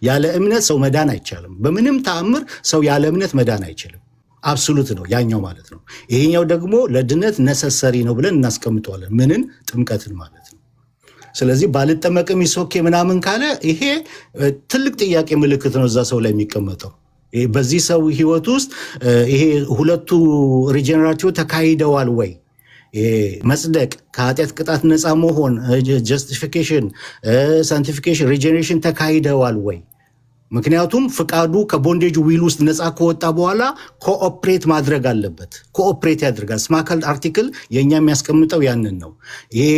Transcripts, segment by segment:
ያለ እምነት ሰው መዳን አይቻልም። በምንም ተአምር ሰው ያለ እምነት መዳን አይችልም። አብሶሉት ነው ያኛው ማለት ነው። ይሄኛው ደግሞ ለድነት ነሰሰሪ ነው ብለን እናስቀምጠዋለን። ምንን? ጥምቀትን ማለት ነው። ስለዚህ ባልጠመቅም ይሶኬ ምናምን ካለ ይሄ ትልቅ ጥያቄ ምልክት ነው እዛ ሰው ላይ የሚቀመጠው። በዚህ ሰው ህይወት ውስጥ ይሄ ሁለቱ ሪጀነራቲቭ ተካሂደዋል ወይ? መጽደቅ፣ ከኃጢአት ቅጣት ነፃ መሆን፣ ጀስቲፊኬሽን፣ ሳንቲፊኬሽን፣ ሪጀኔሬሽን ተካሂደዋል ወይ? ምክንያቱም ፍቃዱ ከቦንዴጅ ዊል ውስጥ ነፃ ከወጣ በኋላ ኮኦፕሬት ማድረግ አለበት። ኮኦፕሬት ያደርጋል። ስማከል አርቲክል የእኛ የሚያስቀምጠው ያንን ነው። ይሄ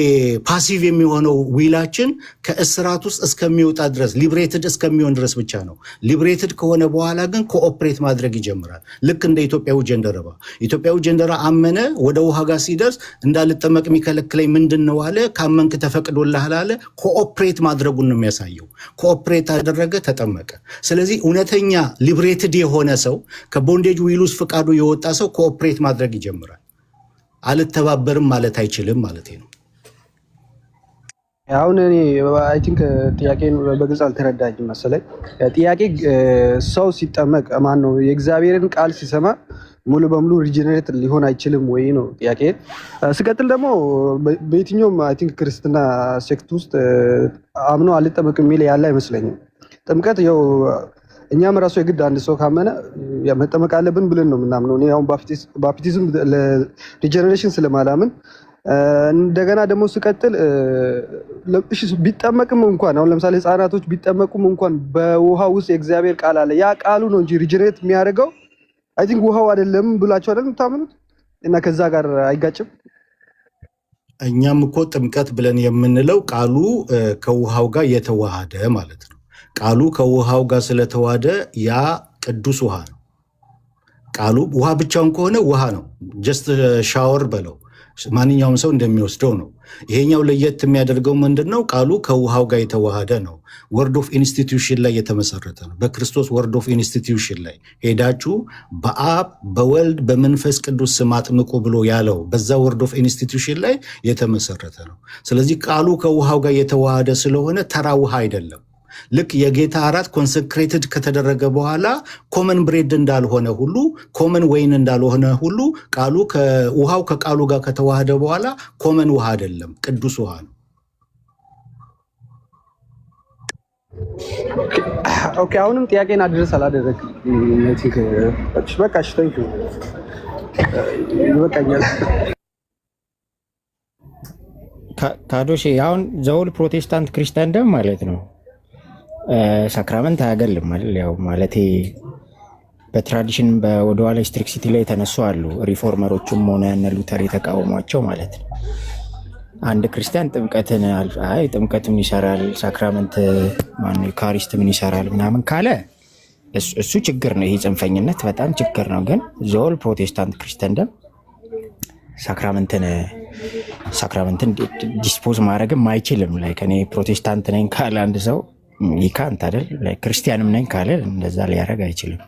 ፓሲቭ የሚሆነው ዊላችን ከእስራት ውስጥ እስከሚወጣ ድረስ ሊብሬትድ እስከሚሆን ድረስ ብቻ ነው። ሊብሬትድ ከሆነ በኋላ ግን ኮኦፕሬት ማድረግ ይጀምራል። ልክ እንደ ኢትዮጵያዊ ጀንደረባ። ኢትዮጵያዊ ጀንደራ አመነ፣ ወደ ውሃ ጋር ሲደርስ እንዳልጠመቅ የሚከለክለኝ ምንድን ነው አለ። ካመንክ ተፈቅዶልሃል አለ። ኮኦፕሬት ማድረጉን ነው የሚያሳየው። ኮኦፕሬት አደረገ፣ ተጠመቀ። ስለዚህ እውነተኛ ሊብሬትድ የሆነ ሰው ከቦንዴጅ ዊል ውስጥ ፍቃዱ የወጣ ሰው ኮኦፕሬት ማድረግ ይጀምራል። አልተባበርም ማለት አይችልም ማለት ነው። አሁን እኔ አይ ቲንክ ጥያቄን በግልጽ አልተረዳኝም መሰለኝ። ጥያቄ ሰው ሲጠመቅ ማን ነው የእግዚአብሔርን ቃል ሲሰማ ሙሉ በሙሉ ሪጀነሬት ሊሆን አይችልም ወይ ነው ጥያቄ። ስቀጥል ደግሞ በየትኛውም አይ ቲንክ ክርስትና ሴክት ውስጥ አምኖ አልጠመቅም የሚል ያለ አይመስለኝም። ጥምቀት ያው እኛም ራሱ የግድ አንድ ሰው ካመነ መጠመቅ አለብን ብለን ነው የምናምነው። እኔ አሁን ባፕቲዝም ለሪጀነሬሽን ስለማላምን እንደገና ደግሞ ስቀጥል ቢጠመቅም እንኳን አሁን ለምሳሌ ህፃናቶች ቢጠመቁም እንኳን በውሃ ውስጥ የእግዚአብሔር ቃል አለ። ያ ቃሉ ነው እንጂ ሪጀነሬት የሚያደርገው አይ ቲንክ ውሃው አይደለም ብላችሁ አይደል የምታምኑት? እና ከዛ ጋር አይጋጭም? እኛም እኮ ጥምቀት ብለን የምንለው ቃሉ ከውሃው ጋር የተዋሃደ ማለት ነው። ቃሉ ከውሃው ጋር ስለተዋሃደ ያ ቅዱስ ውሃ ነው። ቃሉ ውሃ ብቻውን ከሆነ ውሃ ነው። ጀስት ሻወር በለው ማንኛውም ሰው እንደሚወስደው ነው። ይሄኛው ለየት የሚያደርገው ምንድነው? ቃሉ ከውሃው ጋር የተዋሃደ ነው። ወርድ ኦፍ ኢንስቲትዩሽን ላይ የተመሰረተ ነው። በክርስቶስ ወርድ ኦፍ ኢንስቲትዩሽን ላይ ሄዳችሁ በአብ በወልድ በመንፈስ ቅዱስ ስም አጥምቁ ብሎ ያለው በዛ ወርድ ኦፍ ኢንስቲትዩሽን ላይ የተመሰረተ ነው። ስለዚህ ቃሉ ከውሃው ጋር የተዋሃደ ስለሆነ ተራ ውሃ አይደለም። ልክ የጌታ እራት ኮንሰክሬትድ ከተደረገ በኋላ ኮመን ብሬድ እንዳልሆነ ሁሉ ኮመን ወይን እንዳልሆነ ሁሉ ቃሉ ውሃው ከቃሉ ጋር ከተዋሃደ በኋላ ኮመን ውሃ አይደለም፣ ቅዱስ ውሃ ነው። ኦኬ፣ አሁንም ጥያቄን አድርስ አላደረግ በቃ እሺ፣ ታንኪዩ ይበቃኛል። ታዶሼ አሁን ዘውል ፕሮቴስታንት ክርስቲያን ደም ማለት ነው ሳክራመንት አያገልም አይደል? ያው ማለቴ በትራዲሽን ወደኋላ ስትሪክሲቲ ላይ የተነሱ አሉ። ሪፎርመሮቹም ሆነ እነ ሉተር የተቃወሟቸው ማለት ነው። አንድ ክርስቲያን ጥምቀትን አይ ጥምቀት ምን ይሰራል፣ ሳክራመንት ማን ዩካሪስት ምን ይሰራል ምናምን ካለ እሱ ችግር ነው። ይሄ ጽንፈኝነት በጣም ችግር ነው። ግን ዘውል ፕሮቴስታንት ክርስቲያን ደም ሳክራመንትን ዲስፖዝ ማድረግም አይችልም። ላይክ እኔ ፕሮቴስታንት ነኝ ካለ አንድ ሰው ይካንት አይደል? ክርስቲያንም ነኝ ካለ እንደዛ ሊያደርግ አይችልም።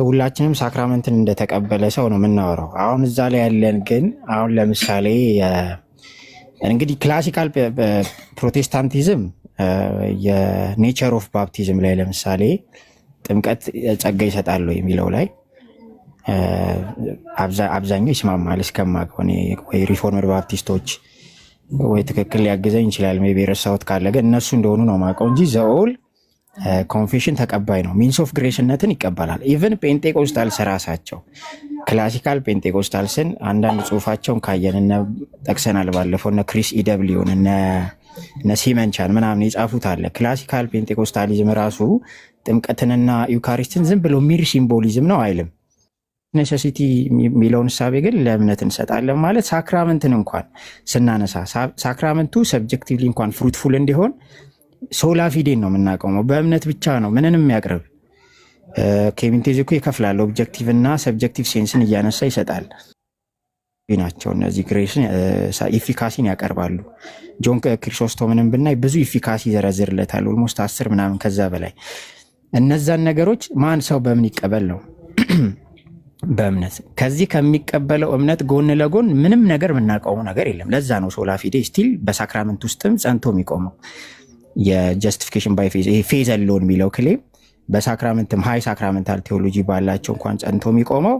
ሁላችንም ሳክራመንትን እንደተቀበለ ሰው ነው የምናወራው። አሁን እዛ ላይ ያለን ግን አሁን ለምሳሌ እንግዲህ ክላሲካል ፕሮቴስታንቲዝም የኔቸር ኦፍ ባፕቲዝም ላይ ለምሳሌ ጥምቀት ጸጋ ይሰጣል የሚለው ላይ አብዛኛው ይስማማል እስከማውቀው። ወይ ሪፎርመር ባፕቲስቶች ወይ ትክክል ሊያግዘኝ ይችላል ሜይ ቢ ረሳሁት ካለ ግን እነሱ እንደሆኑ ነው የማውቀው እንጂ ዘኦል ኮንፌሽን ተቀባይ ነው። ሚንስ ኦፍ ግሬስነትን ይቀበላል። ኢቨን ፔንቴኮስታልስ ራሳቸው ክላሲካል ፔንቴኮስታልስን አንዳንድ ጽሁፋቸውን ካየን ጠቅሰናል ባለፈው እነ ክሪስ ኢደብሊውን እነ ሲመንቻን ምናምን የጻፉት አለ። ክላሲካል ፔንቴኮስታሊዝም ራሱ ጥምቀትንና ዩካሪስትን ዝም ብሎ ሚር ሲምቦሊዝም ነው አይልም። ኔሴሲቲ የሚለውን እሳቤ ግን ለእምነት እንሰጣለን ማለት ሳክራመንትን እንኳን ስናነሳ ሳክራመንቱ ሰብጀክቲቭሊ እንኳን ፍሩትፉል እንዲሆን ሶላ ፊዴን ነው የምናቆመው። በእምነት ብቻ ነው ምንንም የሚያቅርብ ኬሚንቴዝ እኮ ይከፍላል። ኦብጀክቲቭ እና ሰብጀክቲቭ ሴንስን እያነሳ ይሰጣል ናቸው እነዚህ ግሬስን ኢፊካሲን ያቀርባሉ። ጆን ክሪሶስቶምንም ብናይ ብዙ ኢፊካሲ ይዘረዝርለታል። ኦልሞስት 10 ምናምን ከዛ በላይ። እነዛን ነገሮች ማን ሰው በምን ይቀበል ነው በእምነት። ከዚህ ከሚቀበለው እምነት ጎን ለጎን ምንም ነገር የምናውቀው ነገር የለም። ለዛ ነው ሶላ ፊዴ ስቲል በሳክራመንት ውስጥም ጸንቶ የሚቆመው። የጀስቲፊኬሽን ባይ ፌዝ ይሄ ፌዝ አሎን የሚለው ክሌም በሳክራመንትም ሃይ ሳክራመንታል ቴዎሎጂ ባላቸው እንኳን ጸንቶ የሚቆመው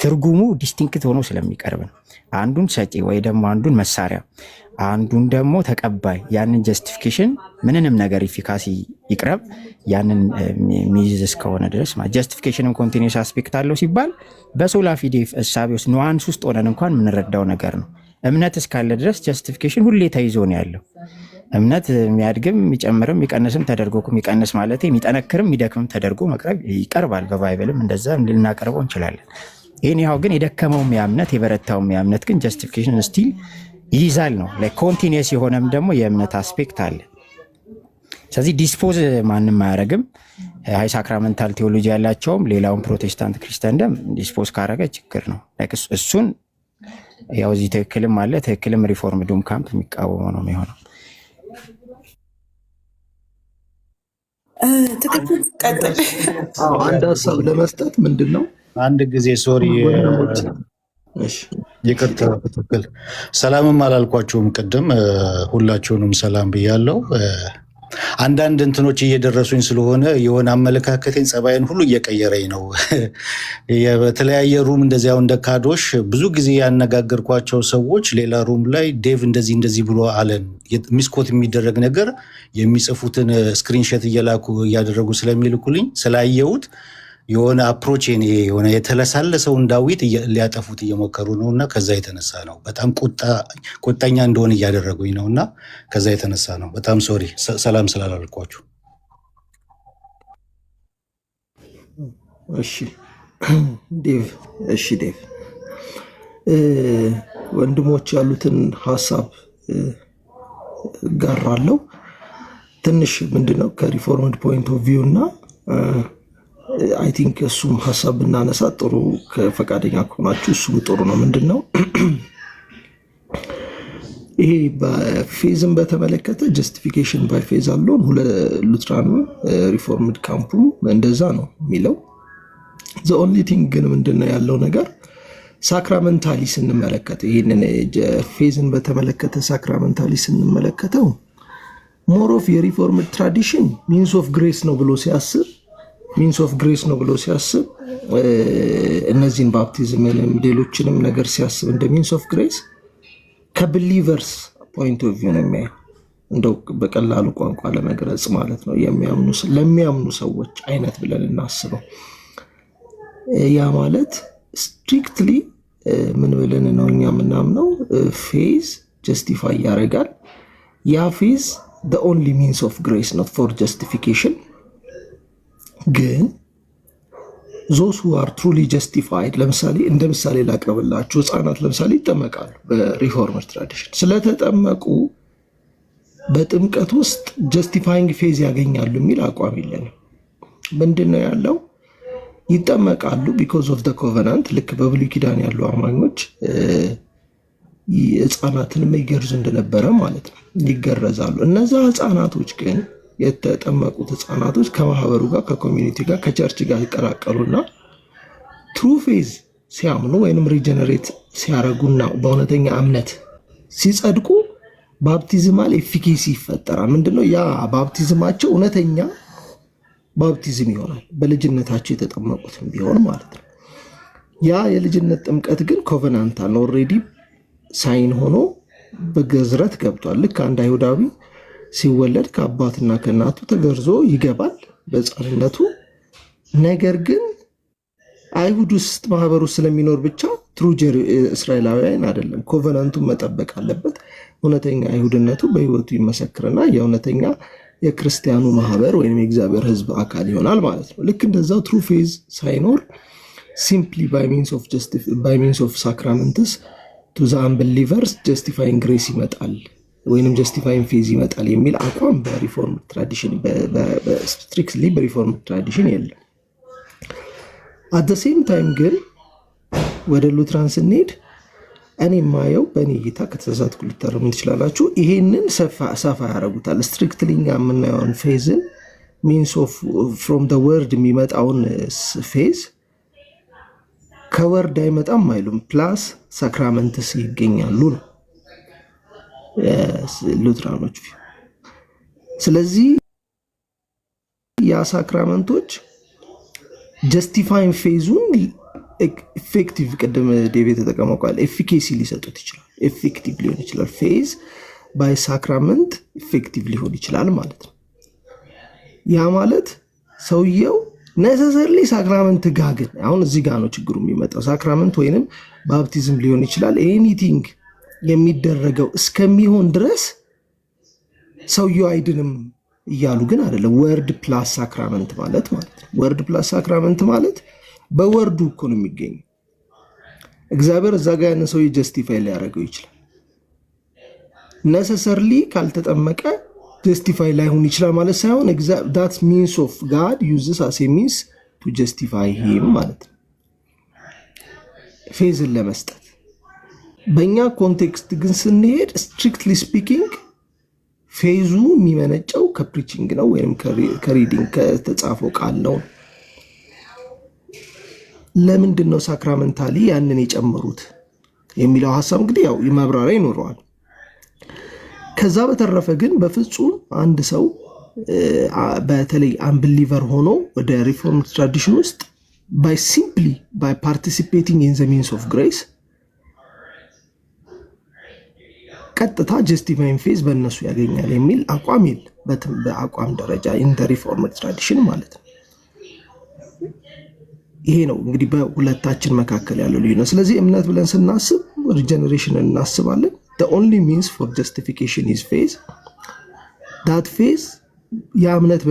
ትርጉሙ ዲስቲንክት ሆኖ ስለሚቀርብ ነው። አንዱን ሰጪ ወይ ደግሞ አንዱን መሳሪያ አንዱን ደግሞ ተቀባይ ያንን ጀስቲፊኬሽን ምንንም ነገር ኢፊካሲ ይቅረብ ያንን ሚይዝ እስከሆነ ድረስ ጀስቲፊኬሽንም ኮንቲኒየስ አስፔክት አለው ሲባል በሶላ ፊዴ እሳቤ ውስጥ ኑዋንስ ውስጥ ሆነን እንኳን የምንረዳው ነገር ነው። እምነት እስካለ ድረስ ጀስቲፊኬሽን ሁሌ ተይዞ ነው ያለው። እምነት የሚያድግም የሚጨምርም የሚቀንስም ተደርጎ የሚቀንስ ማለት የሚጠነክርም የሚደክምም ተደርጎ መቅረብ ይቀርባል። በባይብልም እንደዛ ልናቀርበው እንችላለን። ይህን ያው ግን የደከመውም የእምነት የበረታውም የእምነት ግን ጀስቲፊኬሽን ስቲል ይይዛል ነው። ኮንቲኒየስ የሆነም ደግሞ የእምነት አስፔክት አለ። ስለዚህ ዲስፖዝ ማንም አያደርግም። ሃይ ሳክራመንታል ቴዎሎጂ ያላቸውም ሌላውን ፕሮቴስታንት ክርስቲያንም ዲስፖዝ ካረገ ችግር ነው። እሱን ያው እዚህ ትክክልም አለ ትክክልም ሪፎርም ዱም ካምፕ የሚቃወመው ነው የሚሆነው። ትክክል ቀጥል። አንድ ሀሳብ ለመስጠት ምንድን ነው አንድ ጊዜ ሶሪ ይቅርታ፣ ትክክል ሰላምም አላልኳቸውም ቅድም። ሁላችሁንም ሰላም ብያለው። አንዳንድ እንትኖች እየደረሱኝ ስለሆነ የሆነ አመለካከቴን ጸባይን ሁሉ እየቀየረኝ ነው። በተለያየ ሩም እንደዚያው እንደ ካዶሽ ብዙ ጊዜ ያነጋገርኳቸው ሰዎች ሌላ ሩም ላይ ዴቭ እንደዚህ ብሎ አለን ሚስኮት የሚደረግ ነገር የሚጽፉትን ስክሪንሾት እየላኩ እያደረጉ ስለሚልኩልኝ ስላየሁት የሆነ አፕሮቼን የሆነ የተለሳለሰውን ዳዊት ሊያጠፉት እየሞከሩ ነው እና ከዛ የተነሳ ነው በጣም ቁጣኛ እንደሆነ እያደረጉኝ ነው እና ከዛ የተነሳ ነው። በጣም ሶሪ ሰላም ስላላልኳችሁ። እሺ ዴቭ ወንድሞች ያሉትን ሀሳብ ጋራለው። ትንሽ ምንድነው ከሪፎርምድ ፖይንት ኦፍ ቪው እና አይ ቲንክ እሱም ሀሳብ ብናነሳ ጥሩ ከፈቃደኛ ከሆናችሁ እሱም ጥሩ ነው። ምንድን ነው ይሄ በፌዝን በተመለከተ ጀስቲፊኬሽን ባይ ፌዝ አለውን ሉትራኑ ሪፎርምድ ካምፑም እንደዛ ነው የሚለው። ዘ ኦንሊ ቲንግ ግን ምንድነው ያለው ነገር ሳክራመንታሊ ስንመለከተው ይህንን ፌዝን በተመለከተ ሳክራመንታሊ ስንመለከተው ሞር ኦፍ የሪፎርምድ ትራዲሽን ሚንስ ኦፍ ግሬስ ነው ብሎ ሲያስብ እነዚህን ባፕቲዝምንም ሌሎችንም ነገር ሲያስብ እንደ ሚንስ ኦፍ ግሬስ ከብሊቨርስ ፖይንት ኦፍ ቪው ነው የሚያየው። እንደው በቀላሉ ቋንቋ ለመግለጽ ማለት ነው ለሚያምኑ ሰዎች አይነት ብለን እናስበው። ያ ማለት ስትሪክትሊ ምን ብለን ነው እኛ የምናምነው ፌዝ ጀስቲፋይ ያደርጋል። ያ ፌዝ the only means of grace not for justification። ግን those who are truly justified ለምሳሌ እንደ ምሳሌ ላቀርብላችሁ ህፃናት ለምሳሌ ይጠመቃሉ በሪፎርመር ትራዲሽን ስለተጠመቁ በጥምቀት ውስጥ ጀስቲፋይንግ ፌዝ ያገኛሉ የሚል አቋም የለንም። ምንድነው ያለው ይጠመቃሉ ቢኮዝ ኦፍ the covenant ልክ በብሉይ ኪዳን ያሉ አማኞች ህፃናትን ይገርዙ እንደነበረ ማለት ነው ይገረዛሉ። እነዛ ህፃናቶች ግን የተጠመቁት ህፃናቶች ከማህበሩ ጋር ከኮሚኒቲ ጋር ከቸርች ጋር ይቀላቀሉና ትሩ ፌዝ ሲያምኑ ወይንም ሪጀነሬት ሲያረጉና በእውነተኛ እምነት ሲጸድቁ ባፕቲዝማል ኤፊኬሲ ይፈጠራል። ምንድነው ያ ባፕቲዝማቸው እውነተኛ ባፕቲዝም ይሆናል በልጅነታቸው የተጠመቁትም ቢሆን ማለት ነው። ያ የልጅነት ጥምቀት ግን ኮቨናንታል ኦልሬዲ ሳይን ሆኖ በግዝረት ገብቷል። ልክ አንድ አይሁዳዊ ሲወለድ ከአባትና ከእናቱ ተገርዞ ይገባል በሕፃንነቱ። ነገር ግን አይሁድ ውስጥ ማህበር ውስጥ ስለሚኖር ብቻ ትሩ እስራኤላዊያን አይደለም። ኮቨናንቱን መጠበቅ አለበት። እውነተኛ አይሁድነቱ በህይወቱ ይመሰክርና የእውነተኛ የክርስቲያኑ ማህበር ወይም የእግዚአብሔር ህዝብ አካል ይሆናል ማለት ነው። ልክ እንደዛው ትሩ ፌዝ ሳይኖር ሲምፕሊ ባይ ሚንስ ኦፍ ሳክራመንትስ ቱ ዘ አንቢሊቨርስ ጀስቲፋይንግ ግሬስ ይመጣል ወይንም ጀስቲፋይንግ ፌዝ ይመጣል የሚል አቋም በሪፎርም ትራዲሽን ስትሪክትሊ በሪፎርም ትራዲሽን የለም። አት ዘ ሴም ታይም ግን ወደ ሉትራን ስንሄድ እኔ የማየው በእኔ እይታ ከተሳሳትኩ ልታረሙ ትችላላችሁ። ይሄንን ሰፋ ያደርጉታል። ስትሪክትሊ እኛ የምናየውን ፌዝን ሚንስ ኦፍ ፍሮም ዘ ወርድ የሚመጣውን ፌዝ ከወርድ አይመጣም አይሉም። ፕላስ ሳክራመንትስ ይገኛሉ ነው ሉትራኖች። ስለዚህ ያ ሳክራመንቶች ጀስቲፋይንግ ፌዙን ኤፌክቲቭ ቅድም ዴቪድ ተጠቀመው ቃል ኤፊኬሲ ሊሰጡት ይችላል። ኤፌክቲቭ ሊሆን ይችላል። ፌዝ ባይ ሳክራመንት ኤፌክቲቭ ሊሆን ይችላል ማለት ነው። ያ ማለት ሰውየው ነሰሰርሊ ሳክራመንት ጋር ግን አሁን እዚህ ጋር ነው ችግሩ የሚመጣው። ሳክራመንት ወይንም ባፕቲዝም ሊሆን ይችላል ኤኒቲንግ የሚደረገው እስከሚሆን ድረስ ሰውየው አይድንም እያሉ ግን አይደለም። ወርድ ፕላስ ሳክራመንት ማለት ነው። ወርድ ፕላስ ሳክራመንት ማለት በወርዱ እኮ ነው የሚገኘው። እግዚአብሔር እዛ ጋር ያንን ሰው ጀስቲፋይ ሊያደርገው ይችላል። ነሰሰርሊ ካልተጠመቀ ጀስቲፋይ ላይሆን ይችላል ማለት ሳይሆን that means of God uses as a means to justify him ማለት ነው፣ ፌዝን ለመስጠት። በእኛ ኮንቴክስት ግን ስንሄድ strictly speaking ፌዙ የሚመነጨው ከፕሪቺንግ ነው ወይም ከሪዲንግ ከተጻፈው ቃል ነው። ለምንድን ነው ሳክራመንታሊ ያንን የጨመሩት የሚለው ሀሳብ እንግዲህ ያው ማብራሪያ ይኖረዋል። ከዛ በተረፈ ግን በፍጹም አንድ ሰው በተለይ አንብሊቨር ሆኖ ወደ ሪፎርምድ ትራዲሽን ውስጥ by participating in the means of grace ቀጥታ ጀስቲፋይንግ ፌዝ በእነሱ ያገኛል የሚል አቋም የለም። በአቋም ደረጃ ኢን ዘ ሪፎርምድ ትራዲሽን ማለት ነው። ይሄ ነው እንግዲህ በሁለታችን መካከል ያለው ልዩነት። ስለዚህ እምነት ብለን ስናስብ ሪጀነሬሽንን እናስባለን። the only means for justification is faith. that faith ያ እምነት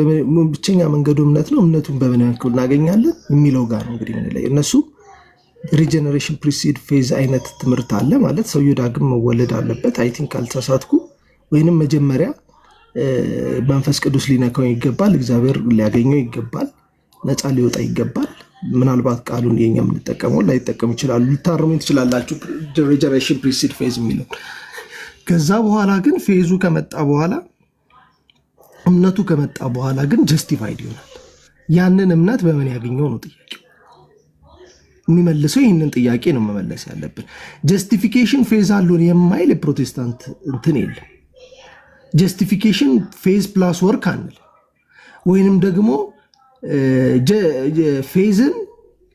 ብቸኛ መንገዱ እምነት ነው። እምነቱን በምን ያክል እናገኛለን የሚለው ጋር ነው እንግዲህ ምን ላይ እነሱ ሪጀነሬሽን ፕሪሲድ ፌዝ አይነት ትምህርት አለ ማለት ሰውየው ዳግም መወለድ አለበት። አይ ቲንክ ካልተሳሳትኩ ወይንም መጀመሪያ መንፈስ ቅዱስ ሊነካው ይገባል፣ እግዚአብሔር ሊያገኘው ይገባል፣ ነፃ ሊወጣ ይገባል። ምናልባት ቃሉን የኛ የምንጠቀመው ላይጠቀም ይችላል፣ ልታርሙ ትችላላችሁ። ሪጀነሬሽን ፕሪሲድ ፌዝ የሚለው ከዛ በኋላ ግን ፌዙ ከመጣ በኋላ እምነቱ ከመጣ በኋላ ግን ጀስቲፋይድ ይሆናል። ያንን እምነት በምን ያገኘው ነው ጥያቄው። የሚመልሰው ይህንን ጥያቄ ነው መመለስ ያለብን። ጀስቲፊኬሽን ፌዝ አሉን የማይል የፕሮቴስታንት እንትን የለም። ጀስቲፊኬሽን ፌዝ ፕላስ ወርክ አንል ወይንም ደግሞ ፌዝን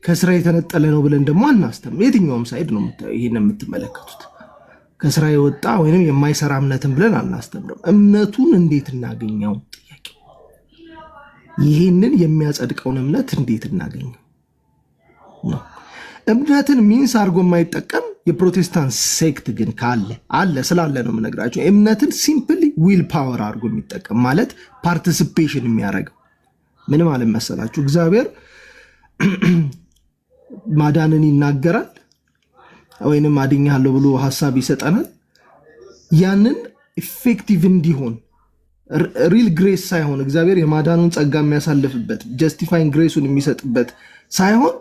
ከስራ የተነጠለ ነው ብለን ደግሞ አናስተምር። የትኛውም ሳይድ ነው ይህን የምትመለከቱት። ከስራ የወጣ ወይንም የማይሰራ እምነትን ብለን አናስተምርም። እምነቱን እንዴት እናገኘው ጥያቄ። ይህንን የሚያጸድቀውን እምነት እንዴት እናገኘው ነው። እምነትን ሚንስ አድርጎ የማይጠቀም የፕሮቴስታንት ሴክት ግን አለ ስላለ ነው የምነግራቸው። እምነትን ሲምፕሊ ዊል ፓወር አድርጎ የሚጠቀም ማለት ፓርቲሲፔሽን የሚያደርገው ምን ማለት መሰላችሁ? እግዚአብሔር ማዳንን ይናገራል ወይንም አድኛለሁ ብሎ ሐሳብ ይሰጠናል። ያንን ኢፌክቲቭ እንዲሆን ሪል ግሬስ ሳይሆን እግዚአብሔር የማዳኑን ጸጋ የሚያሳልፍበት ጀስቲፋይንግ ግሬሱን የሚሰጥበት ሳይሆን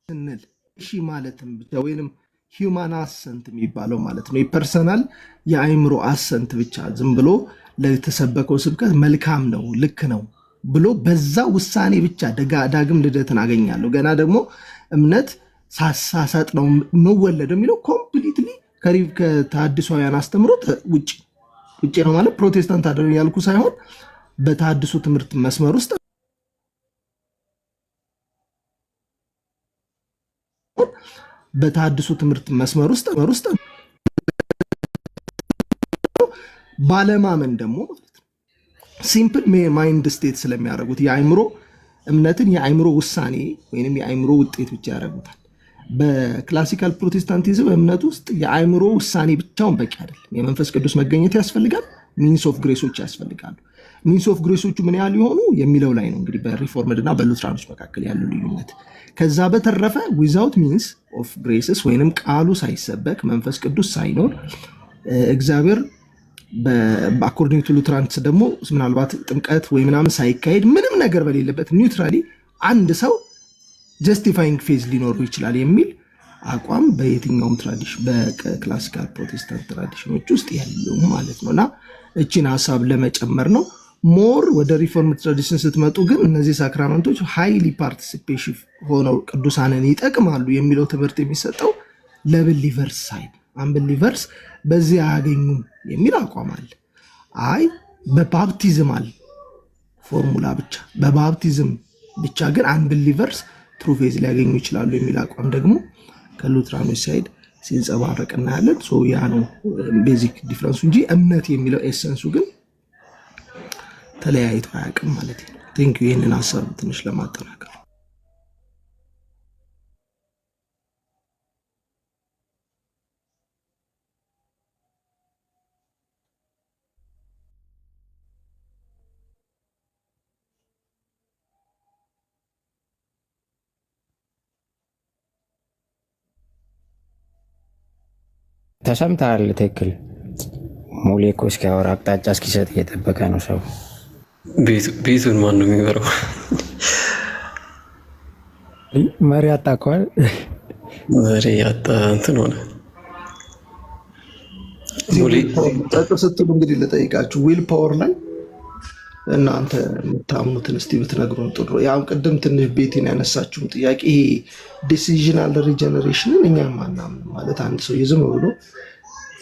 ስንል እሺ ማለትም ብቻ ወይንም ሂውማን አሰንት የሚባለው ማለት ነው። የፐርሰናል የአእምሮ አሰንት ብቻ ዝም ብሎ ለተሰበከው ስብከት መልካም ነው ልክ ነው ብሎ በዛ ውሳኔ ብቻ ዳግም ልደትን አገኛለሁ ገና ደግሞ እምነት ሳሳሳጥ ነው መወለድ የሚለው ኮምፕሊትሊ ከተሐድሶውያን አስተምሮ ውጭ ነው ማለት ፕሮቴስታንት አደረኝ ያልኩ ሳይሆን በተሐድሶ ትምህርት መስመር ውስጥ ባለማመን ደግሞ ሲምፕል ማይንድ ስቴት ስለሚያደርጉት የአእምሮ እምነትን የአእምሮ ውሳኔ ወይንም የአእምሮ ውጤት ብቻ ያደርጉታል። በክላሲካል ፕሮቴስታንቲዝም እምነት ውስጥ የአእምሮ ውሳኔ ብቻውን በቂ አይደለም። የመንፈስ ቅዱስ መገኘት ያስፈልጋል። ሚንስ ኦፍ ግሬሶች ያስፈልጋሉ። ሚንስ ኦፍ ግሬሶቹ ምን ያህል ይሆኑ የሚለው ላይ ነው እንግዲህ በሪፎርምድ እና በሉትራኖች መካከል ያለው ልዩነት። ከዛ በተረፈ ዊዛውት ሚንስ ኦፍ ግሬስስ ወይንም ቃሉ ሳይሰበክ መንፈስ ቅዱስ ሳይኖር እግዚአብሔር በአኮርዲንግ ቱ ሉትራንስ ደግሞ ምናልባት ጥምቀት ወይ ምናምን ሳይካሄድ ምንም ነገር በሌለበት ኒውትራሊ አንድ ሰው ጀስቲፋይንግ ፌዝ ሊኖረው ይችላል የሚል አቋም በየትኛውም ትራዲሽን በክላሲካል ፕሮቴስታንት ትራዲሽኖች ውስጥ ያለው ማለት ነውና እቺን ሐሳብ ለመጨመር ነው። ሞር ወደ ሪፎርም ትራዲሽን ስትመጡ ግን እነዚህ ሳክራመንቶች ሃይሊ ፓርቲሲፔሽን ሆነው ቅዱሳንን ይጠቅማሉ የሚለው ትምህርት የሚሰጠው ለብሊቨርስ ሳይድ አንብሊቨርስ በዚህ አያገኙም የሚል አቋም አለ። አይ በባፕቲዝም አለ ፎርሙላ ብቻ በባፕቲዝም ብቻ ግን አንብሊቨርስ ትሩ ፌዝ ሊያገኙ ይችላሉ የሚል አቋም ደግሞ ከሉትራኖች ሳይድ ሲንጸባረቅ እናያለን። ያ ነው ቤዚክ ዲፍረንሱ እንጂ እምነት የሚለው ኤሰንሱ ግን ተለያይቶ አያውቅም ማለት ነው። ቴንክ ዩ ይህንን ሀሳብ ትንሽ ለማጠናከር ተሰምተሃል? ትክክል። ሙሌ እኮ እስኪያወራ አቅጣጫ እስኪሰጥ እየጠበቀ ነው ሰው። ቤቱን ማን ነው የሚመራው? መሪ አጣቀዋል። መሪ ያጣ እንትን ሆነ። ጠቅ ስትሉ እንግዲህ ልጠይቃችሁ ዊል ፓወር ላይ እናንተ የምታምኑትን እስቲ ብትነግሩን ጥሩ። ያው ቅድም ትንሽ ቤቴን ያነሳችሁም ጥያቄ ይሄ ዲሲዥናል ሪጀነሬሽንን እኛም አናምን ማለት አንድ ሰው ዝም ብሎ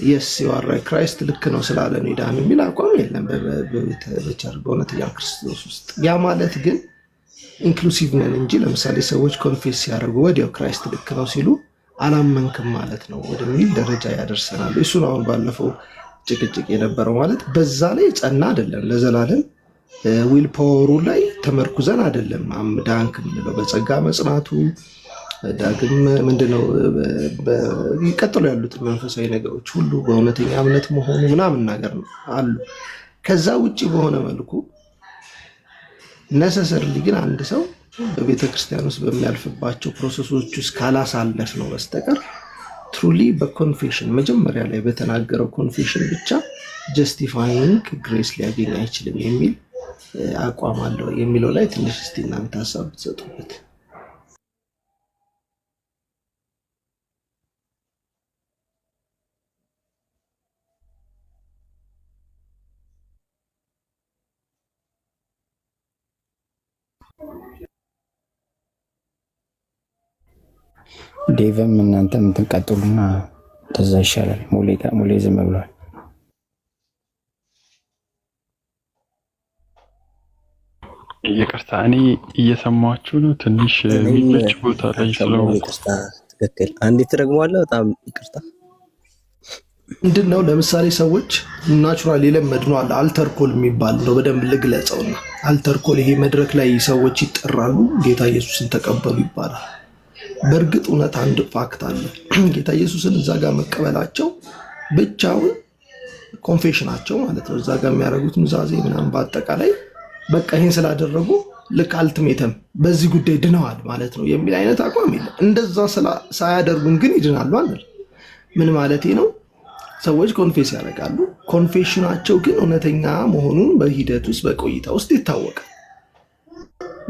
የስ የዋራ ክራይስት ልክ ነው ስላለ ነው ዳን የሚል አቋም የለም በእውነተኛ ክርስቶስ ውስጥ። ያ ማለት ግን ኢንክሉሲቭ ነን እንጂ ለምሳሌ ሰዎች ኮንፌስ ሲያደርጉ ወዲያው ክራይስት ልክ ነው ሲሉ አላመንክም ማለት ነው ወደሚል ደረጃ ያደርሰናል። እሱን አሁን ባለፈው ጭቅጭቅ የነበረው ማለት በዛ ላይ ጸና አይደለም ለዘላለም ዊል ፓወሩ ላይ ተመርኩዘን አይደለም ዳንክ የምንለው በጸጋ መጽናቱ ዳግም ምንድነው ቀጥሎ ያሉት መንፈሳዊ ነገሮች ሁሉ በእውነተኛ እምነት መሆኑ ምናምን ነገር አሉ። ከዛ ውጪ በሆነ መልኩ ነሰሰርሊ ግን አንድ ሰው በቤተ ክርስቲያን ውስጥ በሚያልፍባቸው ፕሮሰሶች ውስጥ ካላሳለፍ ነው በስተቀር ትሩሊ በኮንፌሽን መጀመሪያ ላይ በተናገረው ኮንፌሽን ብቻ ጀስቲፋይንግ ግሬስ ሊያገኝ አይችልም የሚል አቋም አለው የሚለው ላይ ትንሽ እስቲ እናንተ ሀሳብ ብትሰጡበት። ዴቭም እናንተ የምትቀጥሉና ተዛ ይሻላል። ሙሌ ዝም ብሏል። ይቅርታ እኔ እየሰማችሁ ነው። ትንሽ የሚመች ቦታ ላይ ስለሆንኩ ትክክል። አንዴት ትደግመዋለህ? በጣም ይቅርታ። ምንድን ነው ለምሳሌ ሰዎች ናቹራል የለመድነው አለ አልተርኮል የሚባል ነው። በደንብ ልግለጸውና አልተርኮል ይሄ መድረክ ላይ ሰዎች ይጠራሉ፣ ጌታ ኢየሱስን ተቀበሉ ይባላል። በእርግጥ እውነት አንድ ፋክት አለ። ጌታ ኢየሱስን እዛ ጋር መቀበላቸው ብቻውን ኮንፌሽናቸው ማለት ነው። እዛ ጋር የሚያደርጉት ኑዛዜ ምናምን በአጠቃላይ በቃ ይህን ስላደረጉ ልክ አልትሜተም በዚህ ጉዳይ ድነዋል ማለት ነው የሚል አይነት አቋም የለም። እንደዛ ሳያደርጉም ግን ይድናሉ አንል። ምን ማለት ነው? ሰዎች ኮንፌስ ያደርጋሉ። ኮንፌሽናቸው ግን እውነተኛ መሆኑን በሂደት ውስጥ በቆይታ ውስጥ ይታወቃል።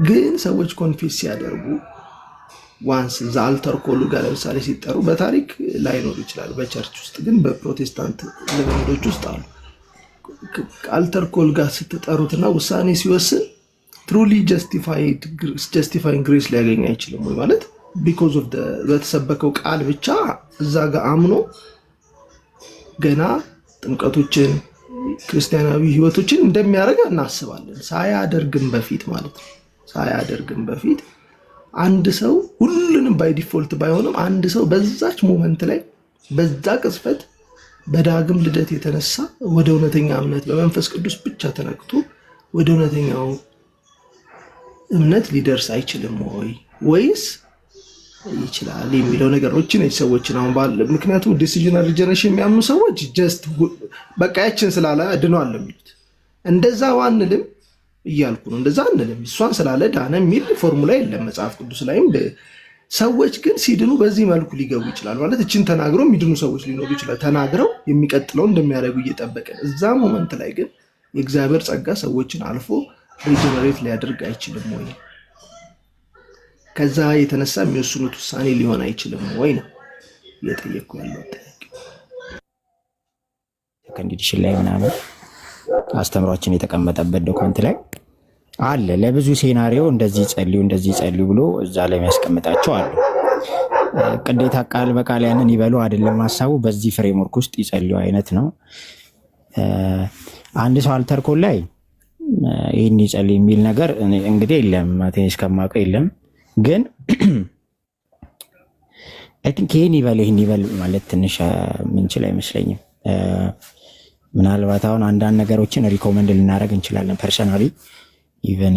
ግን ሰዎች ኮንፌስ ሲያደርጉ ዋንስ እዛ አልተር ኮሉ ጋር ለምሳሌ ሲጠሩ በታሪክ ላይኖር ይችላል። በቸርች ውስጥ ግን በፕሮቴስታንት ልምምዶች ውስጥ አሉ። አልተር ኮል ጋር ስትጠሩትና ውሳኔ ሲወስን ትሩሊ ጀስቲፋይንግ ግሬስ ሊያገኝ አይችልም ወይ ማለት ቢኮዝ ኦፍ በተሰበከው ቃል ብቻ እዛ ጋር አምኖ ገና ጥምቀቶችን ክርስቲያናዊ ህይወቶችን እንደሚያደርግ እናስባለን። ሳያደርግም በፊት ማለት ነው። ሳያደርግም በፊት አንድ ሰው ሁሉንም ባይ ዲፎልት ባይሆንም አንድ ሰው በዛች ሞመንት ላይ በዛ ቅጽበት በዳግም ልደት የተነሳ ወደ እውነተኛ እምነት በመንፈስ ቅዱስ ብቻ ተነክቶ ወደ እውነተኛው እምነት ሊደርስ አይችልም ወይ ወይስ ይችላል የሚለው ነገሮችን ሰዎችን አሁን ባለ ምክንያቱም ዲሲዥናል ሪጀነሬሽን የሚያምኑ ሰዎች ጀስት በቃ ያችን ስላለ ድኗል የሚሉት እንደዛ ዋንልም እያልኩ ነው። እንደዛ አንልም። እሷን ስላለ ዳነ የሚል ፎርሙላ የለም መጽሐፍ ቅዱስ ላይም። ሰዎች ግን ሲድኑ በዚህ መልኩ ሊገቡ ይችላል ማለት እችን ተናግረው የሚድኑ ሰዎች ሊኖሩ ይችላል። ተናግረው የሚቀጥለው እንደሚያደርጉ እየጠበቀን እዛ ሞመንት ላይ ግን የእግዚአብሔር ጸጋ ሰዎችን አልፎ ሪጀነሬት ሊያደርግ አይችልም ወይ? ከዛ የተነሳ የሚወስኑት ውሳኔ ሊሆን አይችልም ወይ ነው እየጠየቅኩ ያለው ጥያቄ። ኮንዲሽን ላይ ምናምን አስተምሯችን የተቀመጠበት ዶክመንት ላይ አለ። ለብዙ ሴናሪዮ እንደዚህ ጸልዩ ብሎ እዛ ላይ የሚያስቀምጣቸው አሉ። ቅዴታ ቃል በቃል ያንን ይበሉ አይደለም ሀሳቡ፣ በዚህ ፍሬምወርክ ውስጥ ይጸልዩ አይነት ነው። አንድ ሰው አልተርኮ ላይ ይህን ይጸልይ የሚል ነገር እንግዲህ የለም፣ እስከማውቀው የለም። ግን አይ ቲንክ ይህን ይበል ማለት ትንሽ ምንችል አይመስለኝም። ምናልባት አሁን አንዳንድ ነገሮችን ሪኮመንድ ልናደርግ እንችላለን። ፐርሰናሊ ኢቨን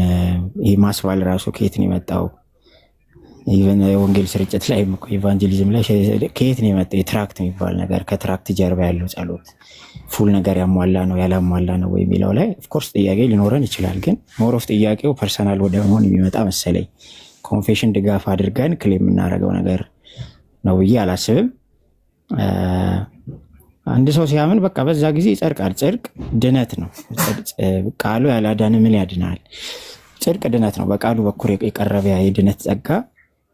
ይህ ማስባል ራሱ ከየት ነው የመጣው? ኢቨን የወንጌል ስርጭት ላይ ኢቫንጀሊዝም ላይ ከየት ነው የመጣው? የትራክት የሚባል ነገር ከትራክት ጀርባ ያለው ጸሎት ፉል ነገር ያሟላ ነው ያላሟላ ነው ወይ የሚለው ላይ ኦፍኮርስ ጥያቄ ሊኖረን ይችላል። ግን ሞር ኦፍ ጥያቄው ፐርሰናል ወደ መሆን የሚመጣ መሰለኝ። ኮንፌሽን ድጋፍ አድርገን ክሌም የምናደርገው ነገር ነው ብዬ አላስብም። አንድ ሰው ሲያምን በቃ በዛ ጊዜ ይጸድቃል። ጽድቅ ድነት ነው። ቃሉ ያላዳነ ምን ያድናል? ጽድቅ ድነት ነው። በቃሉ በኩል የቀረበ የድነት ጸጋ